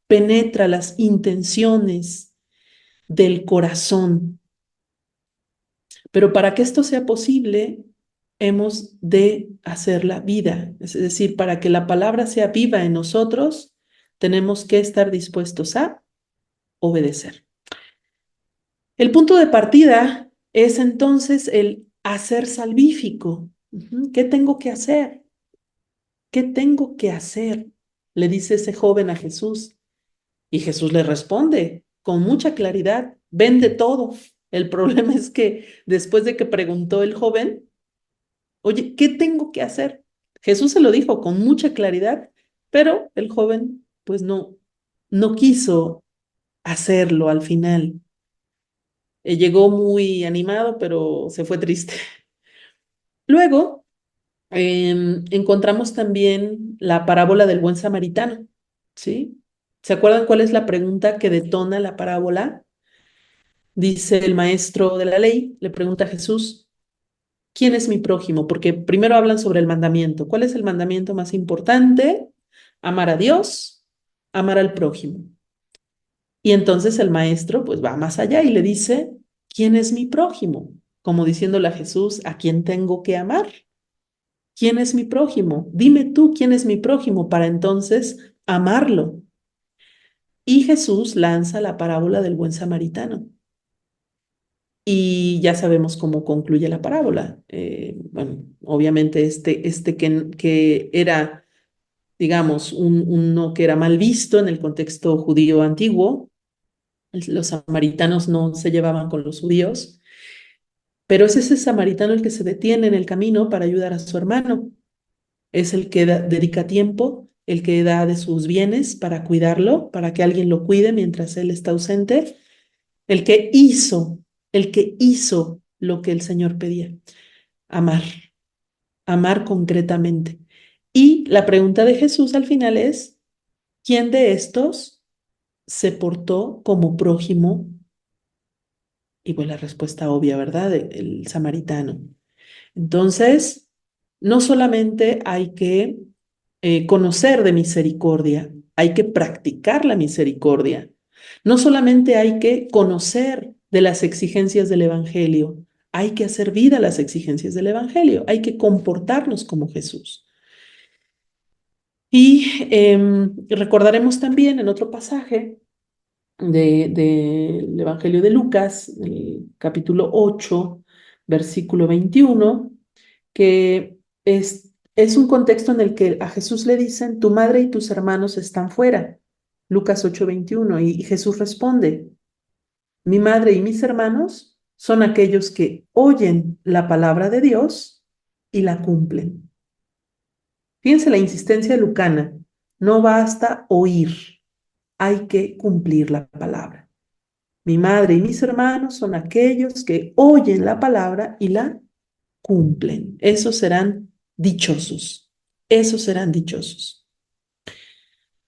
penetra las intenciones del corazón. Pero para que esto sea posible, hemos de hacerla vida. Es decir, para que la palabra sea viva en nosotros, tenemos que estar dispuestos a obedecer. El punto de partida es entonces el hacer salvífico. ¿Qué tengo que hacer? ¿Qué tengo que hacer? Le dice ese joven a Jesús. Y Jesús le responde con mucha claridad, vende todo. El problema es que después de que preguntó el joven, oye, ¿qué tengo que hacer? Jesús se lo dijo con mucha claridad, pero el joven pues no quiso hacerlo al final. Llegó muy animado, pero se fue triste. Luego encontramos también la parábola del buen samaritano, ¿sí? ¿Se acuerdan cuál es la pregunta que detona la parábola? Dice el maestro de la ley, le pregunta a Jesús, ¿quién es mi prójimo? Porque primero hablan sobre el mandamiento. ¿Cuál es el mandamiento más importante? Amar a Dios, amar al prójimo. Y entonces el maestro pues va más allá y le dice, ¿quién es mi prójimo? Como diciéndole a Jesús, ¿a quién tengo que amar? ¿Quién es mi prójimo? Dime tú quién es mi prójimo para entonces amarlo. Y Jesús lanza la parábola del buen samaritano. Y ya sabemos cómo concluye la parábola. Bueno, obviamente este que era, digamos, uno que era mal visto en el contexto judío antiguo, los samaritanos no se llevaban con los judíos, pero es ese samaritano el que se detiene en el camino para ayudar a su hermano. Es el que dedica tiempo, el que da de sus bienes para cuidarlo, para que alguien lo cuide mientras él está ausente, el que hizo, el que hizo lo que el Señor pedía, amar, amar concretamente. Y la pregunta de Jesús al final es, ¿quién de estos se portó como prójimo? Y pues la respuesta obvia, ¿verdad? El samaritano. Entonces, no solamente hay que conocer de misericordia, hay que practicar la misericordia. No solamente hay que conocer de las exigencias del Evangelio, hay que hacer vida las exigencias del Evangelio, hay que comportarnos como Jesús. Y recordaremos también en otro pasaje del Evangelio de Lucas, el capítulo 8, versículo 21, que es un contexto en el que a Jesús le dicen, tu madre y tus hermanos están fuera. Lucas 8, 21, y Jesús responde, mi madre y mis hermanos son aquellos que oyen la palabra de Dios y la cumplen. Fíjense la insistencia lucana, no basta oír, hay que cumplir la palabra. Mi madre y mis hermanos son aquellos que oyen la palabra y la cumplen. Esos serán dichosos. Esos serán dichosos.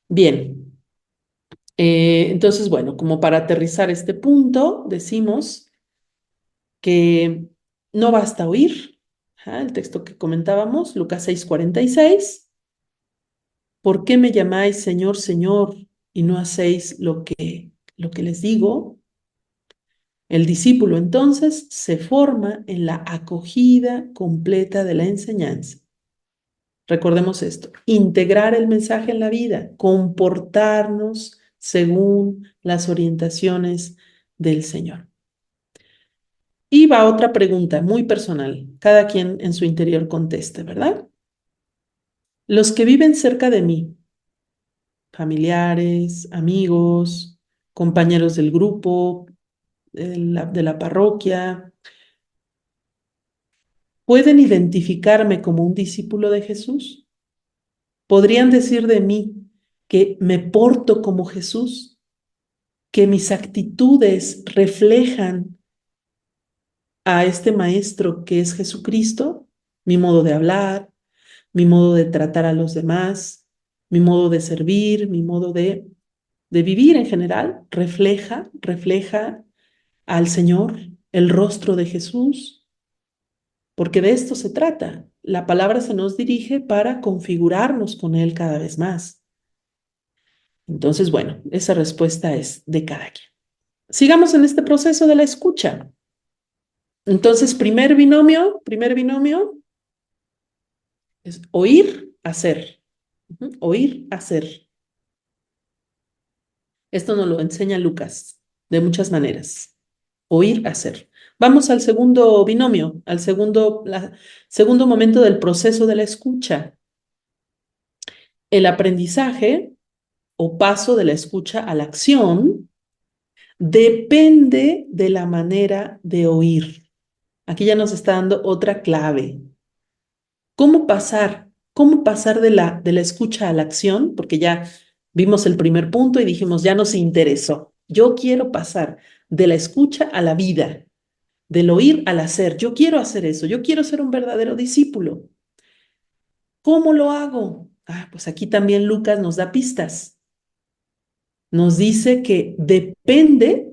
Bien, entonces, bueno, como para aterrizar este punto, decimos que no basta oír. El texto que comentábamos, Lucas 6:46. ¿Por qué me llamáis Señor, Señor, y no hacéis lo que les digo? El discípulo entonces se forma en la acogida completa de la enseñanza. Recordemos esto, integrar el mensaje en la vida, comportarnos según las orientaciones del Señor. Y va otra pregunta muy personal, cada quien en su interior conteste, ¿verdad? Los que viven cerca de mí, familiares, amigos, compañeros del grupo, de la parroquia, ¿pueden identificarme como un discípulo de Jesús? ¿Podrían decir de mí que me porto como Jesús? ¿Que mis actitudes reflejan a este maestro que es Jesucristo? Mi modo de hablar, mi modo de tratar a los demás, mi modo de servir, mi modo de vivir en general, refleja al Señor, el rostro de Jesús, porque de esto se trata. La palabra se nos dirige para configurarnos con Él cada vez más. Entonces, bueno, esa respuesta es de cada quien. Sigamos en este proceso de la escucha. Entonces, primer binomio es oír, hacer. Oír, hacer. Esto nos lo enseña Lucas de muchas maneras. Oír, hacer. Vamos al segundo binomio, al segundo momento del proceso de la escucha. El aprendizaje o paso de la escucha a la acción depende de la manera de oír. Aquí ya nos está dando otra clave. ¿Cómo pasar? ¿Cómo pasar de la escucha a la acción? Porque ya vimos el primer punto y dijimos, ya nos interesó. Yo quiero pasar de la escucha a la vida, del oír al hacer. Yo quiero hacer eso, yo quiero ser un verdadero discípulo. ¿Cómo lo hago? Pues aquí también Lucas nos da pistas. Nos dice que depende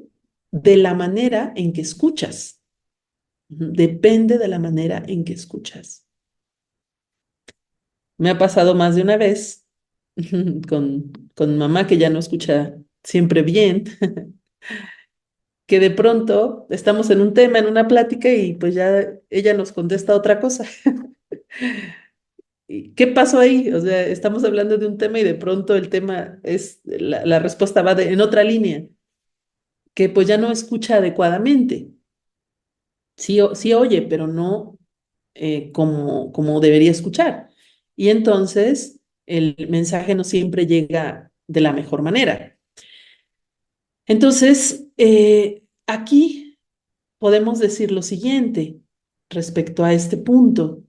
de la manera en que escuchas. Depende de la manera en que escuchas. Me ha pasado más de una vez con mamá que ya no escucha siempre bien, que de pronto estamos en un tema, en una plática y pues ya ella nos contesta otra cosa. ¿Y qué pasó ahí? O sea, estamos hablando de un tema y de pronto el tema es, la respuesta va en otra línea, que pues ya no escucha adecuadamente. Sí, sí oye, pero no como debería escuchar. Y entonces el mensaje no siempre llega de la mejor manera. Entonces, aquí podemos decir lo siguiente respecto a este punto.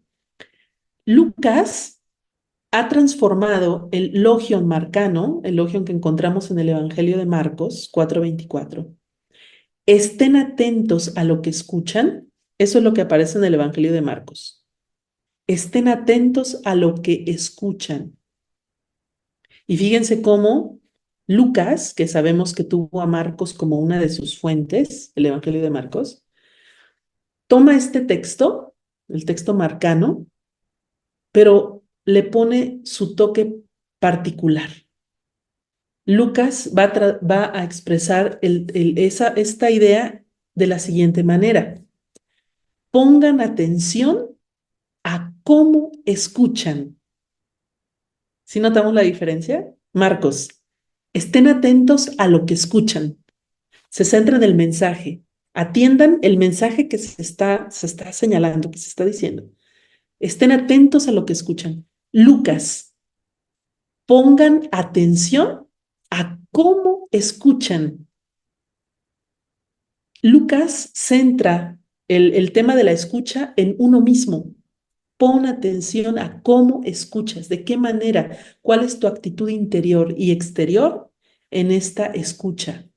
Lucas ha transformado el logion marcano, el logion que encontramos en el Evangelio de Marcos 4:24. Estén atentos a lo que escuchan. Eso es lo que aparece en el Evangelio de Marcos. Estén atentos a lo que escuchan. Y fíjense cómo Lucas, que sabemos que tuvo a Marcos como una de sus fuentes, el Evangelio de Marcos, toma este texto, el texto marcano, pero le pone su toque particular. Lucas va a expresar esta idea de la siguiente manera. Pongan atención a cómo escuchan. ¿Sí notamos la diferencia? Marcos, estén atentos a lo que escuchan. Se centra en el mensaje. Atiendan el mensaje que se está señalando, que se está diciendo. Estén atentos a lo que escuchan. Lucas, pongan atención a cómo escuchan. Lucas centra el tema de la escucha en uno mismo. Pon atención a cómo escuchas, de qué manera, cuál es tu actitud interior y exterior en esta escucha.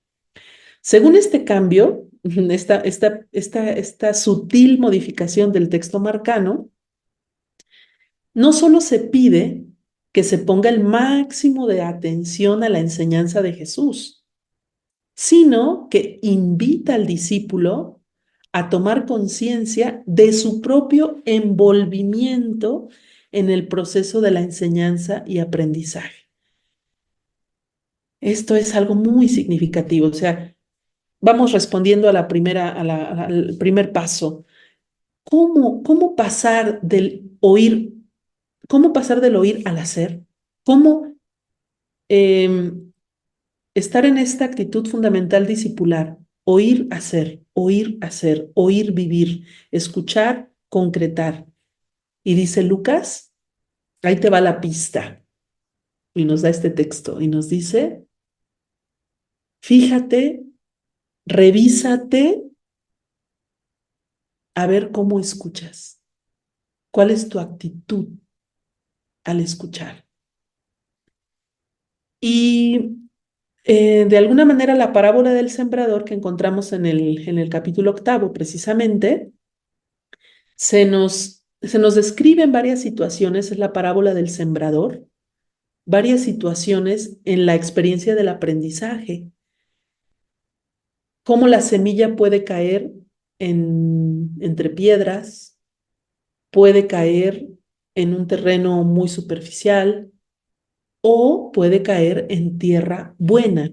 Según este cambio, esta sutil modificación del texto marcano, no solo se pide que se ponga el máximo de atención a la enseñanza de Jesús, sino que invita al discípulo a tomar conciencia de su propio envolvimiento en el proceso de la enseñanza y aprendizaje. Esto es algo muy significativo, o sea, vamos respondiendo al primer paso. ¿Cómo pasar del oír al hacer? ¿Cómo em, estar en esta actitud fundamental discipular? Oír, hacer, oír, vivir, escuchar, concretar. Y dice Lucas, ahí te va la pista. Y nos da este texto y nos dice, fíjate, revísate a ver cómo escuchas. ¿Cuál es tu actitud al escuchar? Y de alguna manera la parábola del sembrador que encontramos en el capítulo 8, precisamente, se nos describe en varias situaciones, es la parábola del sembrador, varias situaciones en la experiencia del aprendizaje, cómo la semilla puede caer entre piedras, puede caer en un terreno muy superficial o puede caer en tierra buena.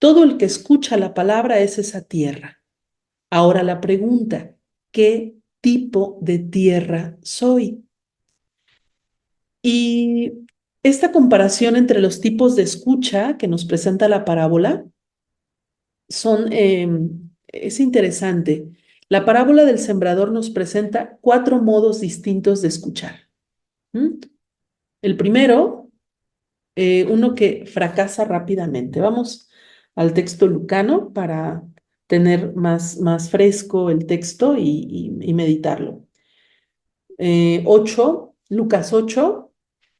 Todo el que escucha la palabra es esa tierra. Ahora la pregunta, ¿qué tipo de tierra soy? Y esta comparación entre los tipos de escucha que nos presenta la parábola es interesante. La parábola del sembrador nos presenta 4 modos distintos de escuchar. ¿Mm? El primero, uno que fracasa rápidamente. Vamos al texto lucano para tener más fresco el texto y meditarlo. 8, Lucas 8,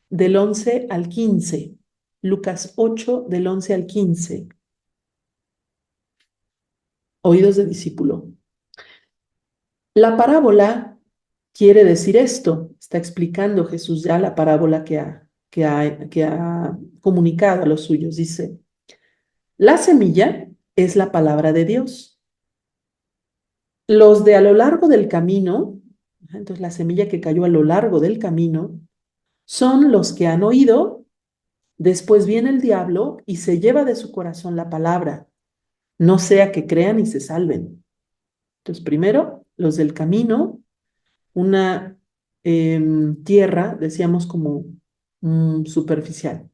del 11 al 15. Lucas 8, del 11 al 15. Oídos de discípulo. La parábola quiere decir esto. Está explicando Jesús ya la parábola que ha comunicado a los suyos. Dice, la semilla es la palabra de Dios. Los de a lo largo del camino, entonces la semilla que cayó a lo largo del camino, son los que han oído. Después viene el diablo y se lleva de su corazón la palabra, no sea que crean y se salven. Entonces, primero, los del camino, una tierra, decíamos como superficial.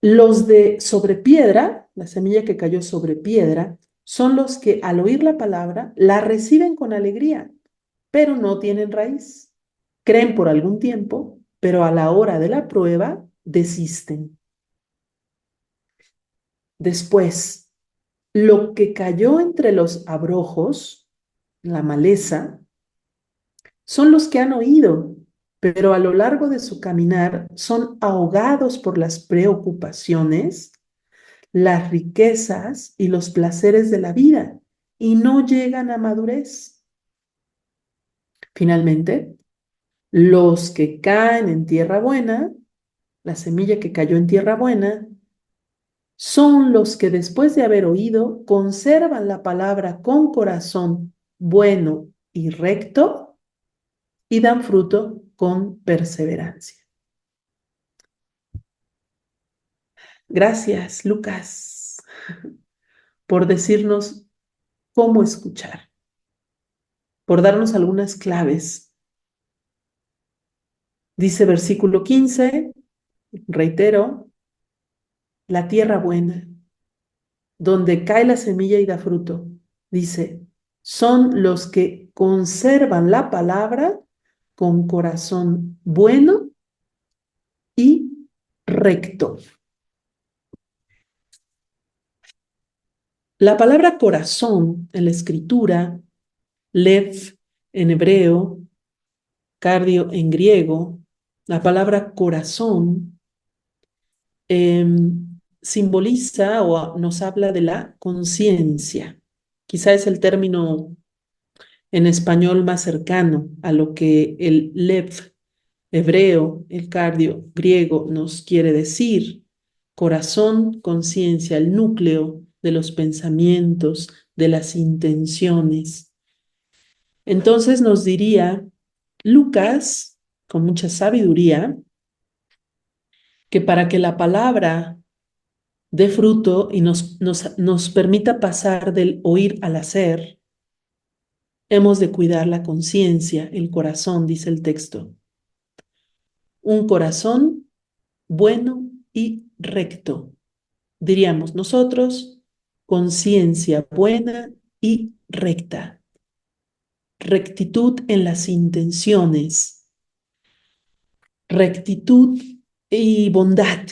Los de sobre piedra, la semilla que cayó sobre piedra, son los que al oír la palabra la reciben con alegría, pero no tienen raíz. Creen por algún tiempo, pero a la hora de la prueba desisten. Después, lo que cayó entre los abrojos, la maleza, son los que han oído, pero a lo largo de su caminar son ahogados por las preocupaciones, las riquezas y los placeres de la vida y no llegan a madurez. Finalmente, los que caen en tierra buena, la semilla que cayó en tierra buena, son los que después de haber oído conservan la palabra con corazón bueno y recto y dan fruto con perseverancia. Gracias, Lucas, por decirnos cómo escuchar, por darnos algunas claves Dice versículo 15, reitero, la tierra buena, donde cae la semilla y da fruto. Dice, son los que conservan la palabra con corazón bueno y recto. La palabra corazón en la escritura, lev en hebreo, cardio en griego, la palabra corazón simboliza o nos habla de la conciencia. Quizá es el término en español más cercano a lo que el lev hebreo, el cardio griego nos quiere decir. Corazón, conciencia, el núcleo de los pensamientos, de las intenciones. Entonces nos diría Lucas, con mucha sabiduría, que para que la palabra dé fruto y nos permita pasar del oír al hacer, hemos de cuidar la conciencia, el corazón, dice el texto. Un corazón bueno y recto. Diríamos nosotros, conciencia buena y recta. Rectitud en las intenciones, rectitud y bondad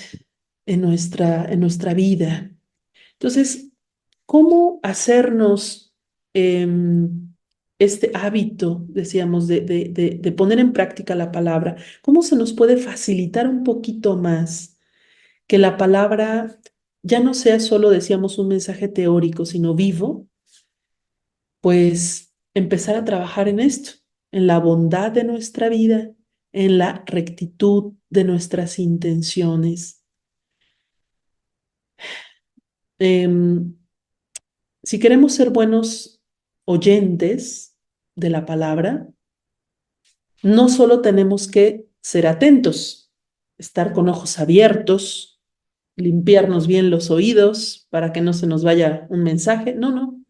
en nuestra vida. Entonces, ¿cómo hacernos este hábito, decíamos, de poner en práctica la palabra? ¿Cómo se nos puede facilitar un poquito más que la palabra ya no sea solo, decíamos, un mensaje teórico, sino vivo? Pues empezar a trabajar en esto, en la bondad de nuestra vida, en la rectitud de nuestras intenciones. Em, si queremos ser buenos oyentes de la palabra, no solo tenemos que ser atentos, estar con ojos abiertos, limpiarnos bien los oídos para que no se nos vaya un mensaje. No, no.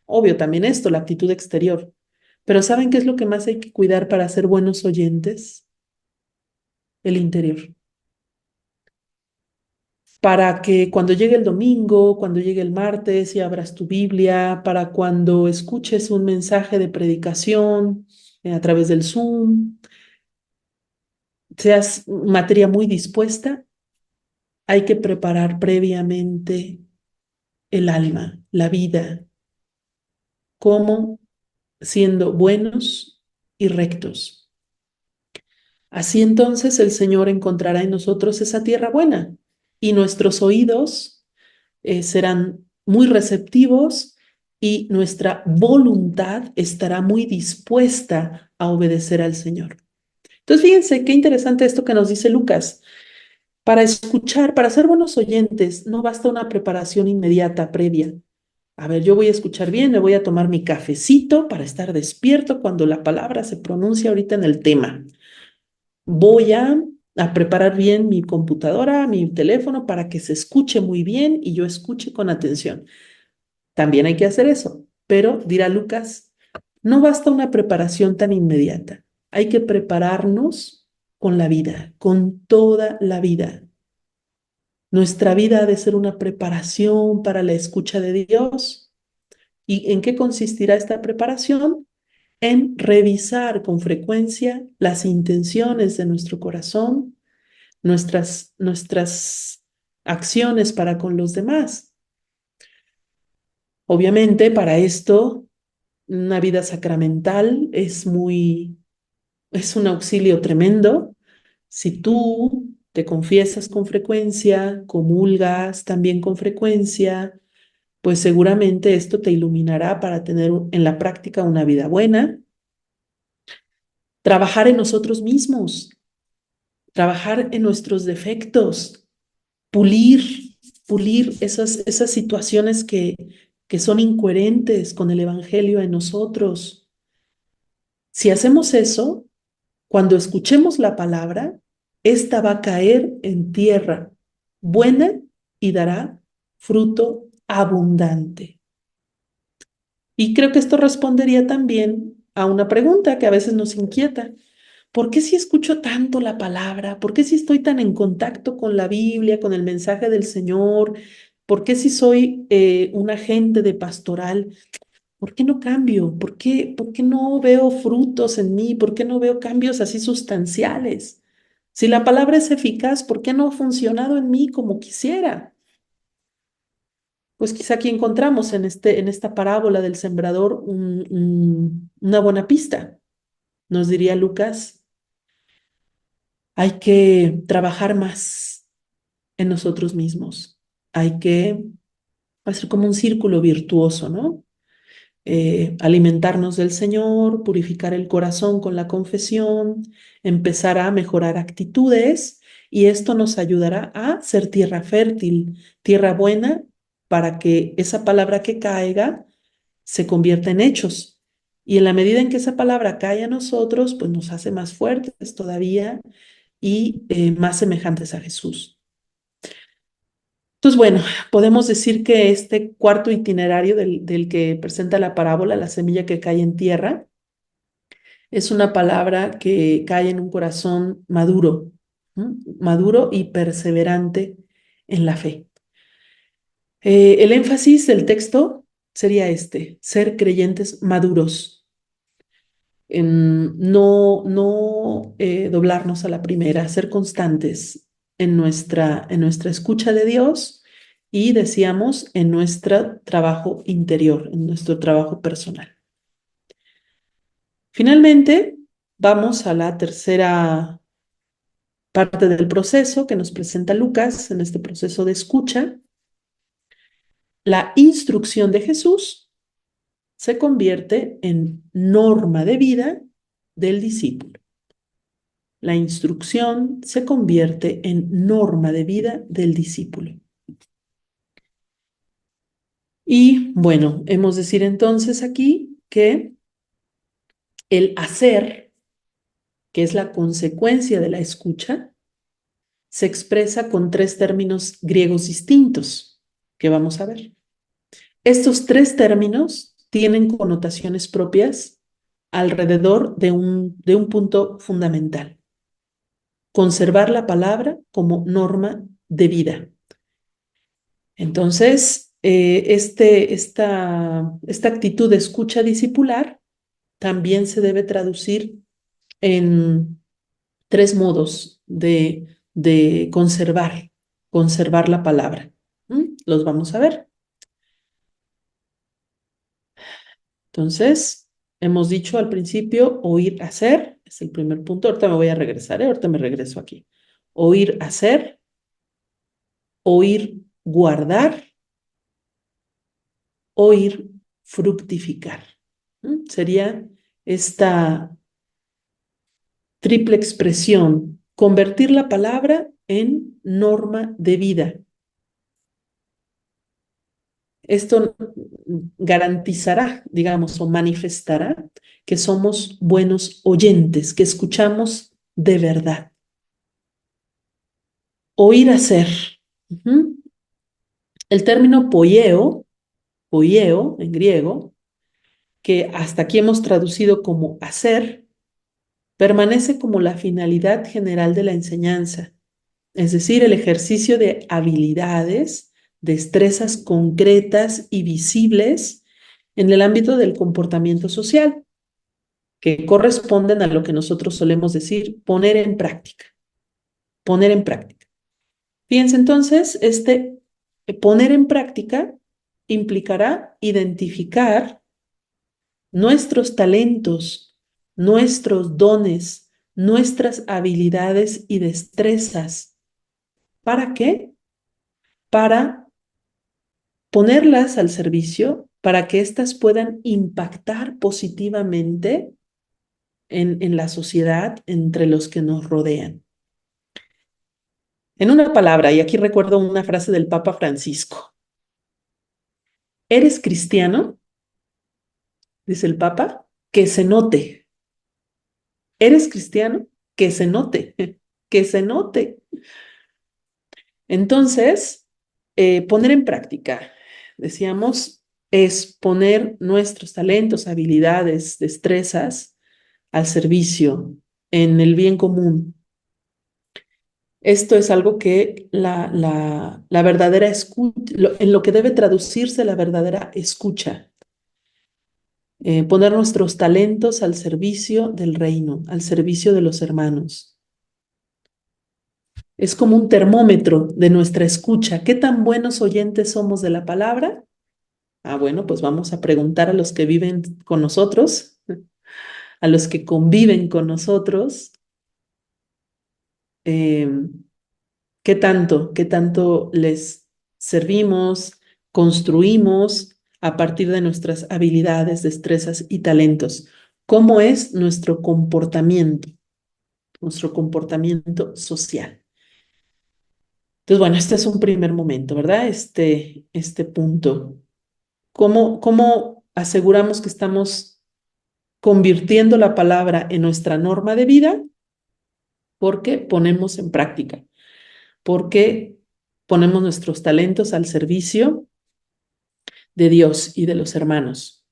Obvio también esto, la actitud exterior. Pero ¿saben qué es lo que más hay que cuidar para ser buenos oyentes? El interior. Para que cuando llegue el domingo, cuando llegue el martes y abras tu Biblia, para cuando escuches un mensaje de predicación a través del Zoom, seas materia muy dispuesta, hay que preparar previamente el alma, la vida, como siendo buenos y rectos. Así entonces el Señor encontrará en nosotros esa tierra buena y nuestros oídos serán muy receptivos y nuestra voluntad estará muy dispuesta a obedecer al Señor. Entonces, fíjense qué interesante esto que nos dice Lucas. Para escuchar, para ser buenos oyentes, no basta una preparación inmediata previa. A ver, yo voy a escuchar bien, me voy a tomar mi cafecito para estar despierto cuando la palabra se pronuncia ahorita en el tema. Voy a preparar bien mi computadora, mi teléfono para que se escuche muy bien y yo escuche con atención. También hay que hacer eso, pero dirá Lucas, no basta una preparación tan inmediata. Hay que prepararnos con la vida, con toda la vida. Nuestra vida ha de ser una preparación para la escucha de Dios. ¿Y en qué consistirá esta preparación? En revisar con frecuencia las intenciones de nuestro corazón, nuestras acciones para con los demás. Obviamente, para esto, una vida sacramental es un auxilio tremendo. Si tú te confiesas con frecuencia, comulgas también con frecuencia, pues seguramente esto te iluminará para tener en la práctica una vida buena. Trabajar en nosotros mismos, trabajar en nuestros defectos, pulir, pulir esas situaciones que son incoherentes con el Evangelio en nosotros. Si hacemos eso, cuando escuchemos la palabra, esta va a caer en tierra buena y dará fruto abundante. Y creo que esto respondería también a una pregunta que a veces nos inquieta. ¿por qué si escucho tanto la palabra? ¿Por qué si estoy tan en contacto con la Biblia, con el mensaje del Señor? ¿Por qué si soy un agente de pastoral? ¿Por qué no cambio? Por qué no veo frutos en mí? ¿Por qué no veo cambios así sustanciales? Si la palabra es eficaz, ¿por qué no ha funcionado en mí como quisiera? Pues quizá aquí encontramos en esta parábola del sembrador una buena pista. Nos diría Lucas, hay que trabajar más en nosotros mismos. Hay que hacer como un círculo virtuoso, ¿no? Alimentarnos del Señor, purificar el corazón con la confesión, empezar a mejorar actitudes y esto nos ayudará a ser tierra fértil, tierra buena, para que esa palabra que caiga se convierta en hechos. Y en la medida en que esa palabra cae a nosotros, pues nos hace más fuertes todavía y más semejantes a Jesús. Entonces, bueno, podemos decir que este cuarto itinerario del que presenta la parábola, la semilla que cae en tierra, es una palabra que cae en un corazón maduro, ¿no? Maduro y perseverante en la fe. El énfasis del texto sería este, ser creyentes maduros, en no doblarnos a la primera, ser constantes en nuestra escucha de Dios y decíamos en nuestro trabajo interior, en nuestro trabajo personal. Finalmente, vamos a la tercera parte del proceso que nos presenta Lucas en este proceso de escucha. La instrucción de Jesús se convierte en norma de vida del discípulo. La instrucción se convierte en norma de vida del discípulo. Y bueno, hemos de decir entonces aquí que el hacer, que es la consecuencia de la escucha, se expresa con tres términos griegos distintos que vamos a ver. Estos tres términos tienen connotaciones propias alrededor de un punto fundamental. Conservar la palabra como norma de vida. Entonces, esta actitud de escucha discipular también se debe traducir en tres modos de conservar la palabra. Los vamos a ver. Entonces, hemos dicho al principio, oír, hacer, es el primer punto. Ahorita me voy a regresar, ahorita me regreso aquí. Oír, hacer, oír, guardar, oír, fructificar. Sería esta triple expresión, convertir la palabra en norma de vida. Esto garantizará, digamos, o manifestará que somos buenos oyentes, que escuchamos de verdad. Oír hacer. El término poieo en griego, que hasta aquí hemos traducido como hacer, permanece como la finalidad general de la enseñanza, es decir, el ejercicio de habilidades, destrezas concretas y visibles en el ámbito del comportamiento social, que corresponden a lo que nosotros solemos decir poner en práctica. Poner en práctica. Fíjense entonces, poner en práctica implicará identificar nuestros talentos, nuestros dones, nuestras habilidades y destrezas. ¿Para qué? Para ponerlas al servicio, para que éstas puedan impactar positivamente en la sociedad, entre los que nos rodean. En una palabra, y aquí recuerdo una frase del Papa Francisco, ¿eres cristiano? Dice el Papa, que se note. ¿Eres cristiano? Que se note, que se note. Entonces, poner en práctica, decíamos, es poner nuestros talentos, habilidades, destrezas al servicio en el bien común. Esto es algo que la verdadera escucha, en lo que debe traducirse la verdadera escucha. Poner nuestros talentos al servicio del reino, al servicio de los hermanos. Es como un termómetro de nuestra escucha. ¿Qué tan buenos oyentes somos de la palabra? Ah, bueno, pues vamos a preguntar a los que viven con nosotros, a los que conviven con nosotros, eh, qué tanto les servimos, construimos a partir de nuestras habilidades, destrezas y talentos. ¿Cómo es nuestro comportamiento social? Entonces, bueno, este es un primer momento, ¿verdad? Este punto. ¿Cómo aseguramos que estamos convirtiendo la palabra en nuestra norma de vida? Porque ponemos en práctica, porque ponemos nuestros talentos al servicio de Dios y de los hermanos.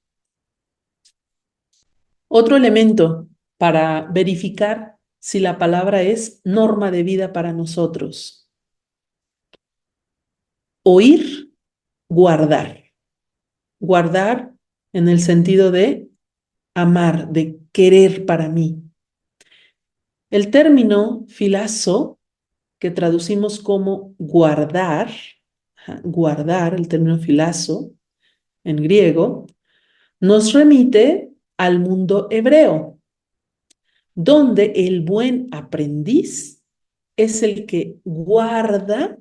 Otro elemento para verificar si la palabra es norma de vida para nosotros. Oír, guardar. Guardar en el sentido de amar, de querer para mí. El término filazo, que traducimos como guardar, guardar, el término filazo en griego, nos remite al mundo hebreo, donde el buen aprendiz es el que guarda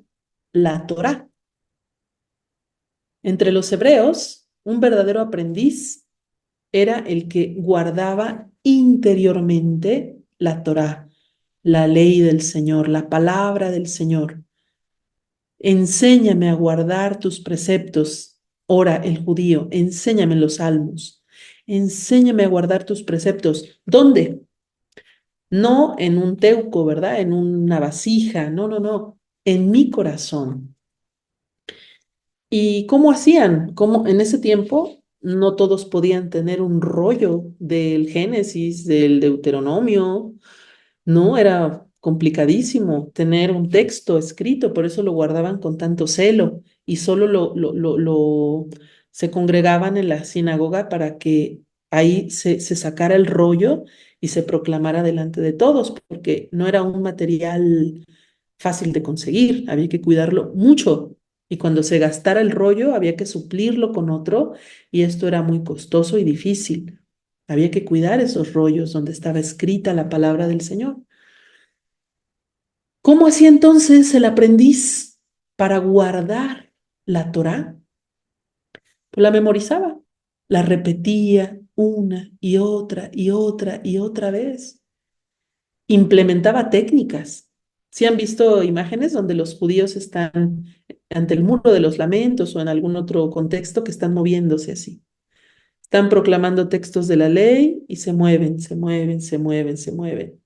la Torá. Entre los hebreos, un verdadero aprendiz era el que guardaba interiormente la Torá, la ley del Señor, la palabra del Señor. Enséñame a guardar tus preceptos, ora el judío, enséñame los salmos, enséñame a guardar tus preceptos. ¿Dónde? No en un teuco, ¿verdad? En una vasija, no, no, no, en mi corazón. ¿Y cómo hacían? ¿Cómo en ese tiempo no todos podían tener un rollo del Génesis, del Deuteronomio? No, era complicadísimo tener un texto escrito, por eso lo guardaban con tanto celo y solo se congregaban en la sinagoga para que ahí se sacara el rollo y se proclamara delante de todos, porque no era un material fácil de conseguir, había que cuidarlo mucho. Y cuando se gastara el rollo, había que suplirlo con otro, y esto era muy costoso y difícil. Había que cuidar esos rollos donde estaba escrita la palabra del Señor. ¿Cómo hacía entonces el aprendiz para guardar la Torá? Pues la memorizaba, la repetía una y otra y otra y otra vez. Implementaba técnicas. ¿Sí han visto imágenes donde los judíos están ante el muro de los lamentos o en algún otro contexto que están moviéndose así? Están proclamando textos de la ley y se mueven, se mueven, se mueven, se mueven.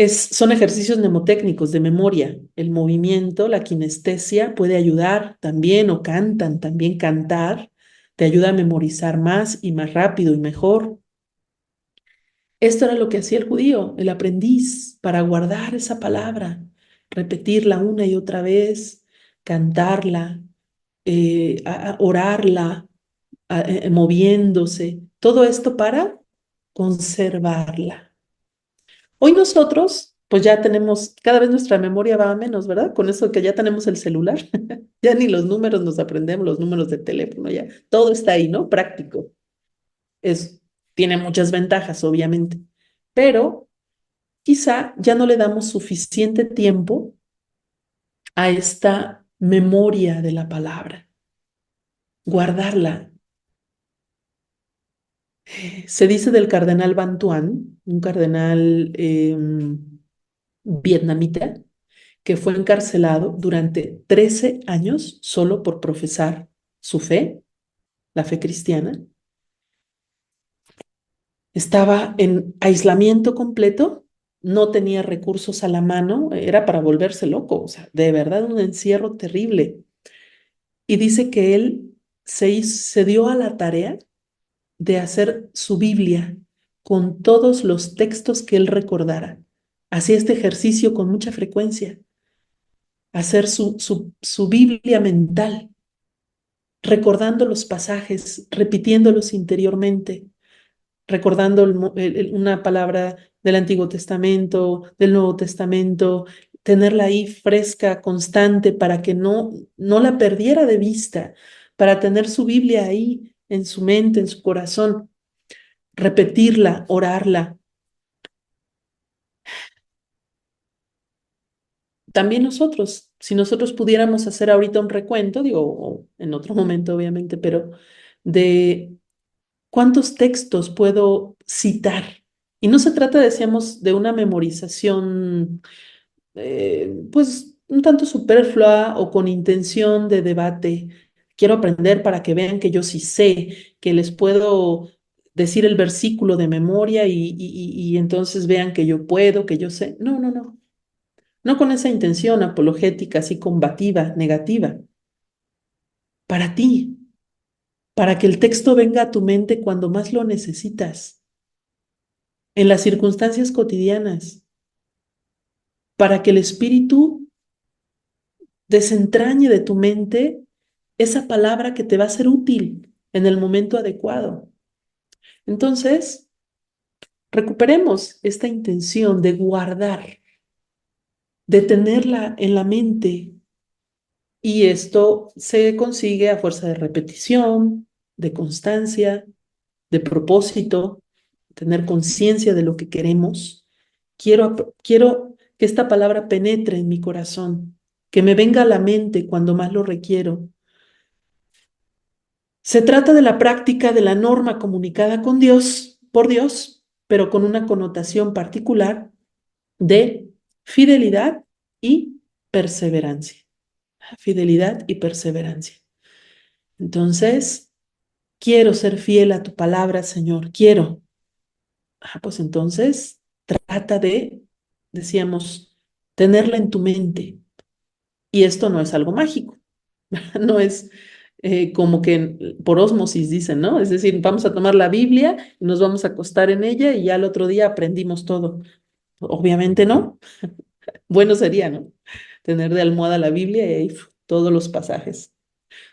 Son ejercicios mnemotécnicos de memoria. El movimiento, la kinestesia puede ayudar también, o cantan, también cantar, te ayuda a memorizar más y más rápido y mejor. Esto era lo que hacía el judío, el aprendiz, para guardar esa palabra, repetirla una y otra vez, cantarla, orarla, moviéndose, todo esto para conservarla. Hoy nosotros, pues ya tenemos, cada vez nuestra memoria va a menos, ¿verdad? Con eso que ya tenemos el celular, ya ni los números nos aprendemos, los números de teléfono, ya todo está ahí, ¿no? Práctico. Es, tiene muchas ventajas, obviamente, pero quizá ya no le damos suficiente tiempo a esta memoria de la palabra, guardarla. Se dice del cardenal Ban Tuan, un cardenal vietnamita, que fue encarcelado durante 13 años solo por profesar su fe, la fe cristiana. Estaba en aislamiento completo, no tenía recursos a la mano, era para volverse loco, o sea, de verdad un encierro terrible. Y dice que él se dio a la tarea de hacer su Biblia con todos los textos que él recordara. Hacía este ejercicio con mucha frecuencia, hacer su Biblia mental, recordando los pasajes, repitiéndolos interiormente, recordando una palabra del Antiguo Testamento, del Nuevo Testamento, tenerla ahí fresca, constante, para que no la perdiera de vista, para tener su Biblia ahí en su mente, en su corazón, repetirla, orarla. También nosotros, si nosotros pudiéramos hacer ahorita un recuento, digo, o en otro momento obviamente, pero de cuántos textos puedo citar. Y no se trata, decíamos, de una memorización, pues, un tanto superflua o con intención de debate. Quiero aprender para que vean que yo sí sé, que les puedo decir el versículo de memoria y entonces vean que yo puedo, que yo sé. No, no, no. No con esa intención apologética, así combativa, negativa. Para ti, para que el texto venga a tu mente cuando más lo necesitas, en las circunstancias cotidianas, para que el Espíritu desentrañe de tu mente esa palabra que te va a ser útil en el momento adecuado. Entonces, recuperemos esta intención de guardar, de tenerla en la mente. Y esto se consigue a fuerza de repetición, de constancia, de propósito, tener conciencia de lo que queremos. Quiero que esta palabra penetre en mi corazón, que me venga a la mente cuando más lo requiero. Se trata de la práctica de la norma comunicada con Dios, por Dios, pero con una connotación particular de fidelidad y perseverancia. Fidelidad y perseverancia. Entonces, quiero ser fiel a tu palabra, Señor, quiero. Pues entonces trata de, decíamos, tenerla en tu mente. Y esto no es algo mágico, no es como que por ósmosis dicen, ¿no? Es decir, vamos a tomar la Biblia y nos vamos a acostar en ella y ya el otro día aprendimos todo. Obviamente no. Bueno sería, ¿no? Tener de almohada la Biblia y ahí todos los pasajes.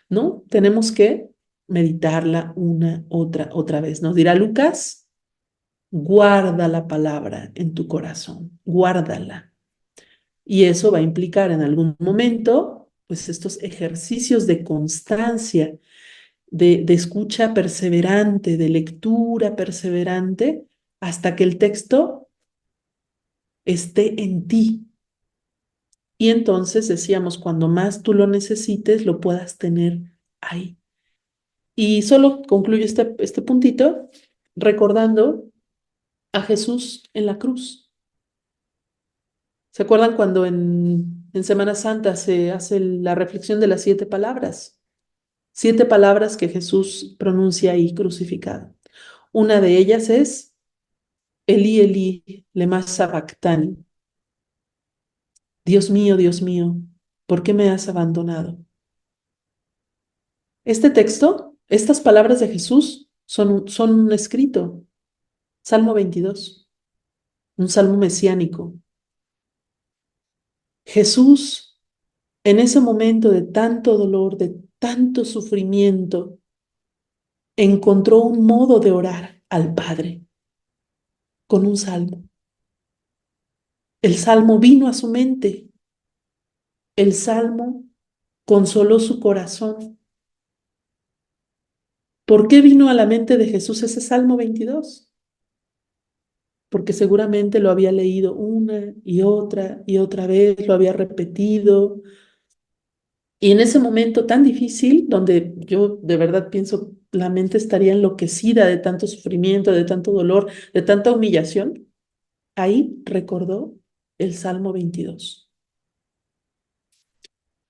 ¿No? Tenemos que meditarla una, otra vez. Nos dirá Lucas, guarda la palabra en tu corazón, guárdala. Y eso va a implicar en algún momento, pues estos ejercicios de constancia, de escucha perseverante, de lectura perseverante, hasta que el texto esté en ti. Y entonces decíamos, cuando más tú lo necesites, lo puedas tener ahí. Y solo concluyo este puntito recordando a Jesús en la cruz. ¿Se acuerdan cuando en Semana Santa se hace la reflexión de las 7 palabras? 7 palabras que Jesús pronuncia ahí crucificado. Una de ellas es Elí, Elí, lema sabactani. Dios mío, ¿por qué me has abandonado? Este texto, estas palabras de Jesús son un escrito, Salmo 22, un salmo mesiánico. Jesús, en ese momento de tanto dolor, de tanto sufrimiento, encontró un modo de orar al Padre con un salmo. El salmo vino a su mente. El salmo consoló su corazón. ¿Por qué vino a la mente de Jesús ese Salmo 22? Porque seguramente lo había leído una y otra vez, lo había repetido. Y en ese momento tan difícil, donde yo de verdad pienso la mente estaría enloquecida de tanto sufrimiento, de tanto dolor, de tanta humillación, ahí recordó el Salmo 22.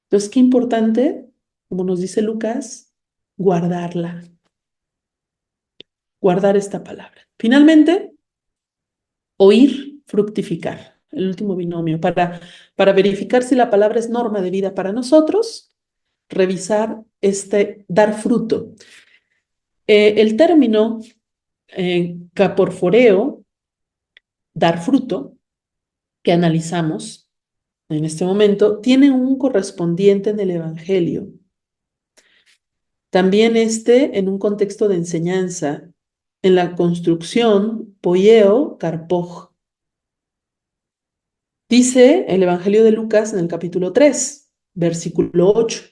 Entonces, qué importante, como nos dice Lucas, guardarla, guardar esta palabra. Finalmente, oír, fructificar, el último binomio, para verificar si la palabra es norma de vida para nosotros, revisar dar fruto. El término Caporforeo, dar fruto, que analizamos en este momento, tiene un correspondiente en el Evangelio. También en un contexto de enseñanza, en la construcción, poieo, carpoj. Dice el Evangelio de Lucas en el capítulo 3, versículo 8.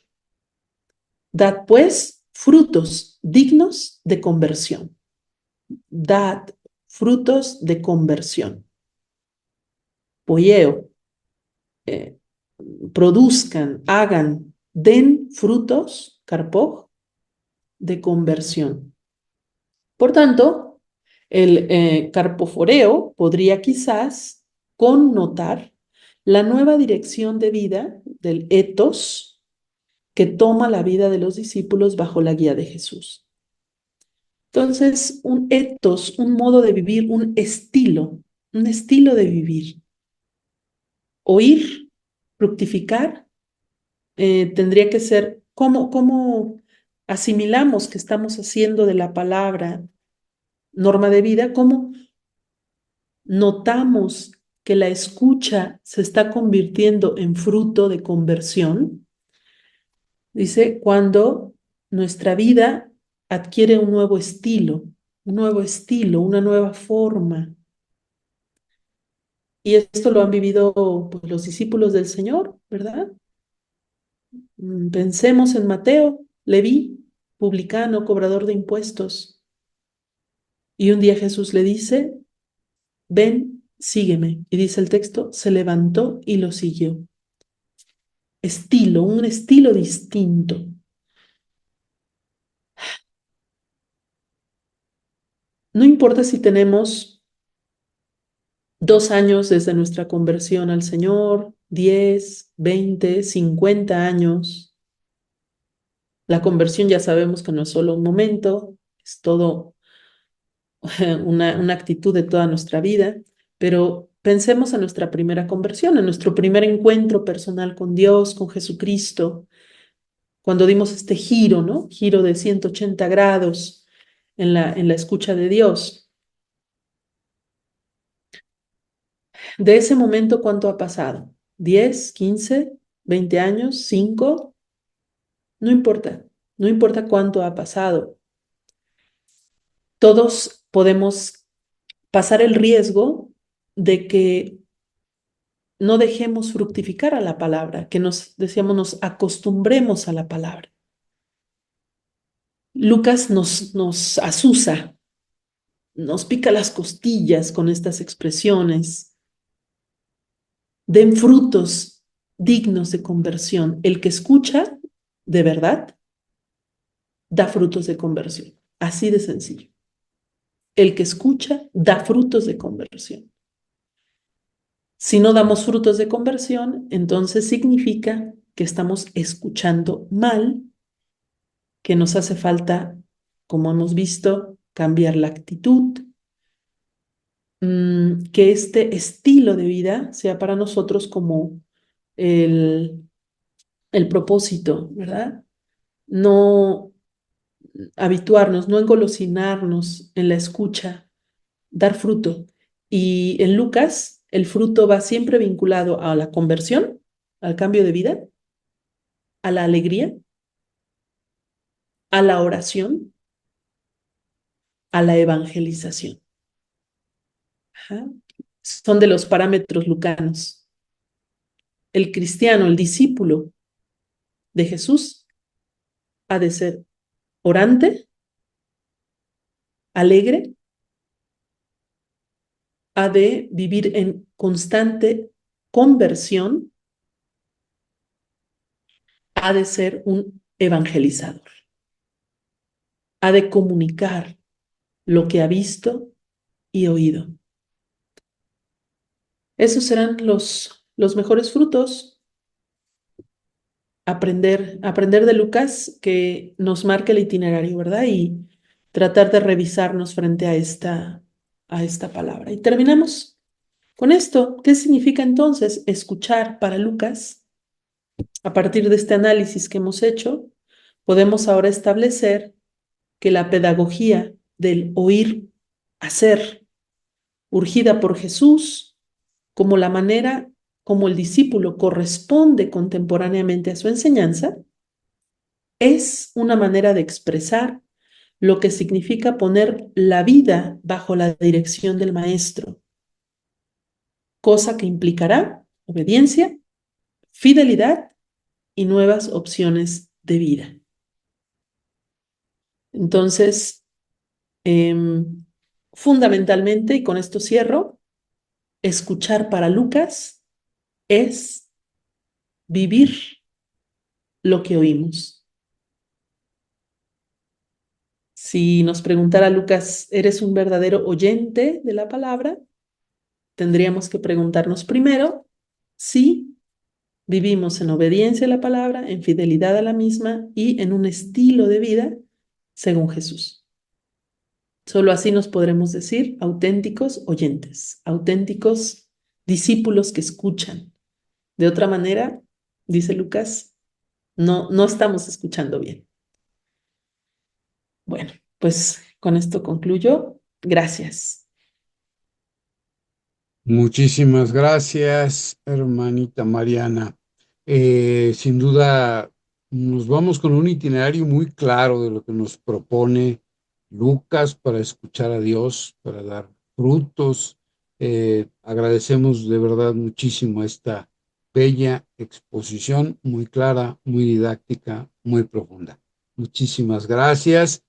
Dad pues frutos dignos de conversión. Dad frutos de conversión. Poieo, produzcan, hagan, den frutos, carpoj, de conversión. Por tanto, el carpoforeo podría quizás connotar la nueva dirección de vida del etos que toma la vida de los discípulos bajo la guía de Jesús. Entonces, un etos, un modo de vivir, un estilo de vivir. Oír, fructificar, tendría que ser cómo asimilamos que estamos haciendo de la palabra norma de vida, cómo notamos que la escucha se está convirtiendo en fruto de conversión. Dice, cuando nuestra vida adquiere un nuevo estilo, una nueva forma. Y esto lo han vivido pues, los discípulos del Señor, ¿verdad? Pensemos en Mateo, Leví, publicano, cobrador de impuestos. Y un día Jesús le dice, ven, sígueme. Y dice el texto, se levantó y lo siguió. Un estilo distinto. No importa si tenemos 2 años desde nuestra conversión al Señor, 10, 20, 50 años. La conversión ya sabemos que no es solo un momento, es todo una actitud de toda nuestra vida, pero pensemos en nuestra primera conversión, en nuestro primer encuentro personal con Dios, con Jesucristo, cuando dimos este giro, ¿no? Giro de 180 grados en la escucha de Dios. De ese momento, ¿cuánto ha pasado? ¿10, 15, 20 años, 5? No importa, no importa cuánto ha pasado. Todos podemos pasar el riesgo de que no dejemos fructificar a la palabra, que nos acostumbremos a la palabra. Lucas nos azuza, nos pica las costillas con estas expresiones. Den frutos dignos de conversión. El que escucha, de verdad, da frutos de conversión. Así de sencillo. El que escucha, da frutos de conversión. Si no damos frutos de conversión, entonces significa que estamos escuchando mal, que nos hace falta, como hemos visto, cambiar la actitud, que este estilo de vida sea para nosotros como el propósito, ¿verdad? No habituarnos, no engolosinarnos en la escucha, dar fruto. Y en Lucas, el fruto va siempre vinculado a la conversión, al cambio de vida, a la alegría, a la oración, a la evangelización. Ajá. Son de los parámetros lucanos. El cristiano, el discípulo de Jesús, ha de ser orante, alegre, ha de vivir en constante conversión, ha de ser un evangelizador, ha de comunicar lo que ha visto y oído. Esos serán los mejores frutos. Aprender de Lucas, que nos marca el itinerario, ¿verdad? Y tratar de revisarnos frente a esta palabra. Y terminamos con esto. ¿Qué significa entonces escuchar para Lucas? A partir de este análisis que hemos hecho, podemos ahora establecer que la pedagogía del oír hacer, urgida por Jesús, como la manera como el discípulo corresponde contemporáneamente a su enseñanza, es una manera de expresar lo que significa poner la vida bajo la dirección del maestro, cosa que implicará obediencia, fidelidad y nuevas opciones de vida. Entonces, fundamentalmente, y con esto cierro, escuchar para Lucas es vivir lo que oímos. Si nos preguntara Lucas, ¿eres un verdadero oyente de la palabra? Tendríamos que preguntarnos primero si vivimos en obediencia a la palabra, en fidelidad a la misma y en un estilo de vida según Jesús. Solo así nos podremos decir auténticos oyentes, auténticos discípulos que escuchan. De otra manera, dice Lucas, no estamos escuchando bien. Bueno, pues con esto concluyo. Gracias. Muchísimas gracias, hermanita Mariana. Sin duda, nos vamos con un itinerario muy claro de lo que nos propone Lucas para escuchar a Dios, para dar frutos. Agradecemos de verdad muchísimo esta bella exposición, muy clara, muy didáctica, muy profunda. Muchísimas gracias.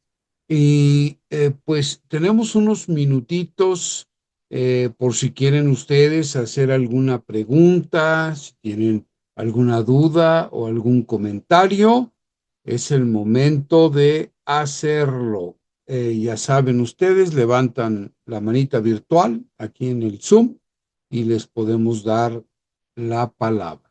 Y pues tenemos unos minutitos por si quieren ustedes hacer alguna pregunta, si tienen alguna duda o algún comentario, es el momento de hacerlo. Ya saben ustedes, levantan la manita virtual aquí en el Zoom y les podemos dar la palabra.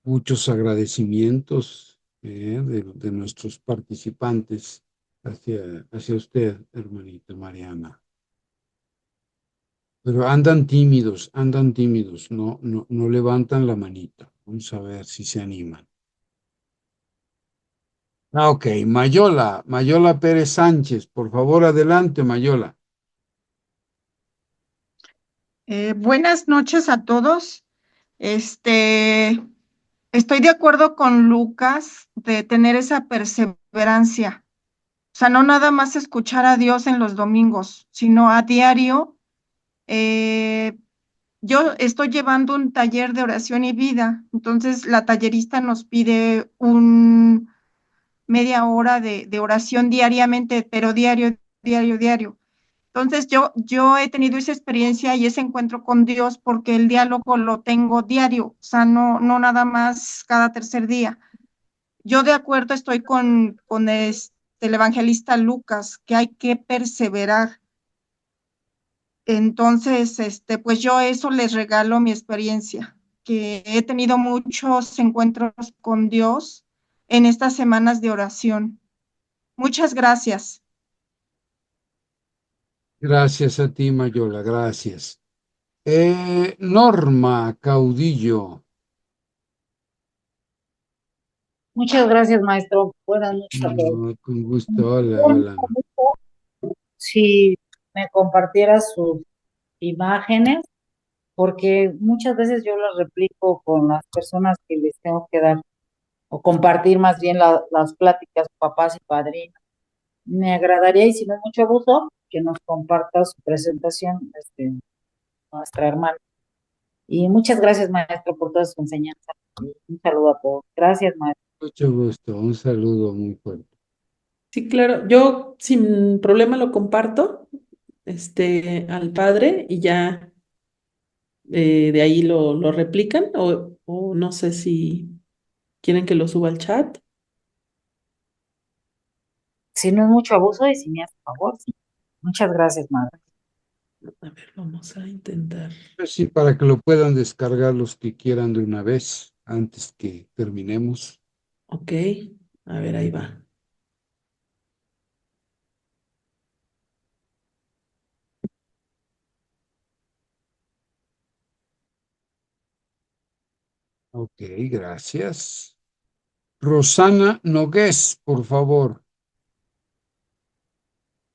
Muchos agradecimientos de nuestros participantes hacia usted, hermanita Mariana. Pero andan tímidos, no levantan la manita. Vamos a ver si se animan. Ah, ok, Mayola Pérez Sánchez, por favor, adelante, Mayola. Buenas noches a todos. Este, Estoy de acuerdo con Lucas de tener esa perseverancia. O sea, no nada más escuchar a Dios en los domingos, sino a diario. Eh, yo estoy llevando un taller de oración y vida, entonces la tallerista nos pide un media hora de oración diariamente, pero diario, diario, diario. Entonces yo he tenido esa experiencia y ese encuentro con Dios porque el diálogo lo tengo diario, o sea, no nada más cada tercer día. Yo de acuerdo estoy con el evangelista Lucas, que hay que perseverar. Entonces, pues yo eso les regalo mi experiencia, que he tenido muchos encuentros con Dios en estas semanas de oración. Muchas gracias. Gracias a ti, Mayola, gracias. Norma Caudillo. Muchas gracias, maestro. Buenas noches a todos. No, con gusto, hola, hola. Si me compartiera sus imágenes, porque muchas veces yo las replico con las personas que les tengo que dar o compartir más bien las pláticas, papás y padrinos. Me agradaría, y si no es mucho abuso, que nos comparta su presentación, nuestra hermana. Y muchas gracias, maestro, por toda su enseñanza. Y un saludo a todos. Gracias, maestro. Mucho gusto, un saludo muy fuerte. Sí, claro, yo sin problema lo comparto, al padre y ya de ahí lo replican o no sé si quieren que lo suba al chat. Si no es mucho abuso y si me hace favor, sí. Muchas gracias, maestro. A ver, vamos a intentar. Pues sí, para que lo puedan descargar los que quieran de una vez, antes que terminemos. Ok, a ver, ahí va. Ok, gracias. Rosana Nogués, por favor.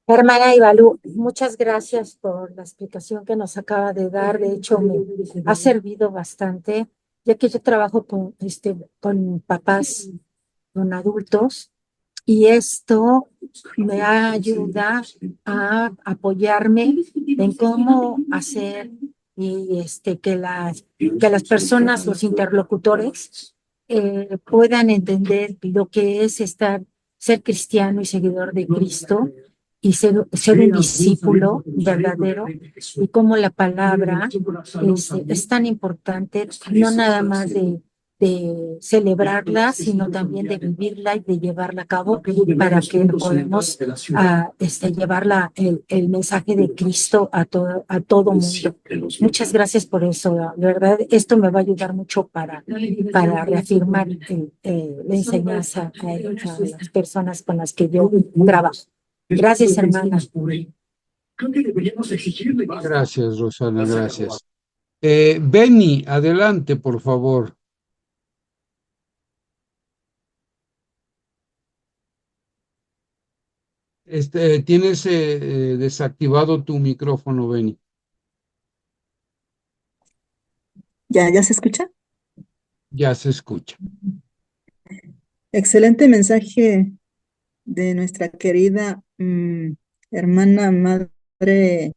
Hermana Ibalú, muchas gracias por la explicación que nos acaba de dar. De hecho, me ha servido bastante, ya que yo trabajo con papás, con adultos, y esto me ayuda a apoyarme en cómo hacer y que las personas, los interlocutores, puedan entender lo que es ser cristiano y seguidor de Cristo y ser un discípulo verdadero y cómo la palabra es tan importante, no nada más de celebrarla, sino también de vivirla y de llevarla a cabo para que podamos el mensaje de Cristo a todo mundo. Muchas gracias por eso. De verdad, esto me va a ayudar mucho para reafirmar la enseñanza a las personas con las que yo trabajo. Gracias, hermana. Gracias, Rosana, gracias. Benny, adelante, por favor. Tienes desactivado tu micrófono, Benny. ¿Ya se escucha? Ya se escucha. Excelente mensaje de nuestra querida hermana madre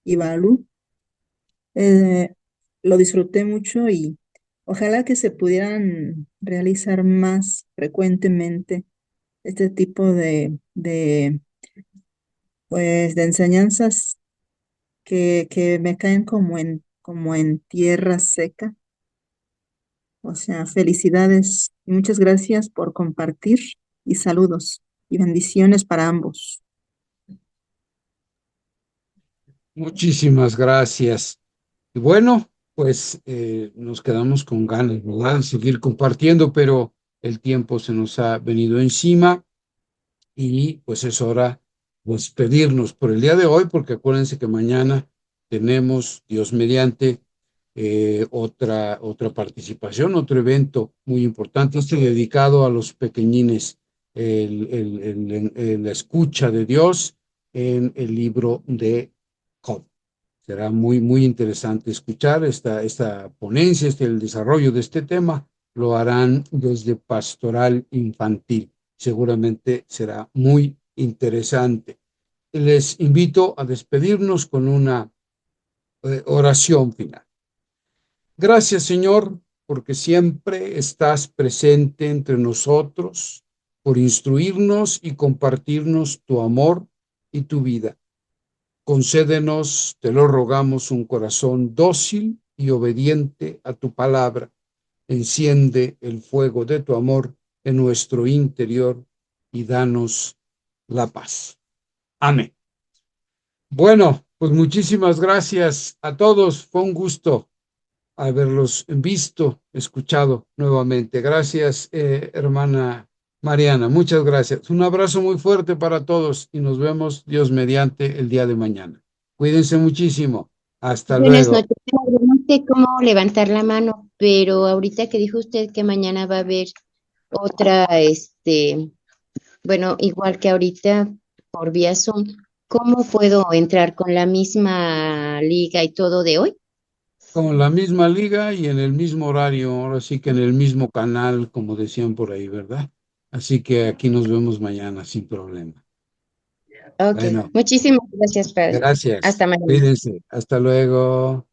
Ibalu. Lo disfruté mucho y ojalá que se pudieran realizar más frecuentemente este tipo pues, de enseñanzas que me caen como en tierra seca. O sea, felicidades y muchas gracias por compartir y saludos y bendiciones para ambos. Muchísimas gracias. Y bueno, pues nos quedamos con ganas, ¿verdad? De seguir compartiendo, pero el tiempo se nos ha venido encima y pues es hora de despedirnos por el día de hoy, porque acuérdense que mañana tenemos, Dios mediante, otra participación, otro evento muy importante, dedicado a los pequeñines, la escucha de Dios en el libro de Job. Será muy interesante escuchar esta ponencia, el desarrollo de este tema. Lo harán desde Pastoral Infantil. Seguramente será muy interesante. Les invito a despedirnos con una oración final. Gracias, Señor, porque siempre estás presente entre nosotros, por instruirnos y compartirnos tu amor y tu vida. Concédenos, te lo rogamos, un corazón dócil y obediente a tu palabra. Enciende el fuego de tu amor en nuestro interior y danos la paz. Amén. Bueno, pues muchísimas gracias a todos. Fue un gusto haberlos visto, escuchado nuevamente. Gracias, hermana Mariana. Muchas gracias. Un abrazo muy fuerte para todos y nos vemos, Dios mediante, el día de mañana. Cuídense muchísimo. Hasta Buenas luego. noches. No sé cómo levantar la mano, pero ahorita que dijo usted que mañana va a haber otra, bueno, igual que ahorita por vía Zoom, ¿cómo puedo entrar con la misma liga y todo de hoy? Con la misma liga y en el mismo horario, ahora sí que en el mismo canal, como decían por ahí, ¿verdad? Así que aquí nos vemos mañana sin problema. Ok, Bueno, muchísimas gracias, padre. gracias. Hasta mañana. Cuídense. Hasta luego.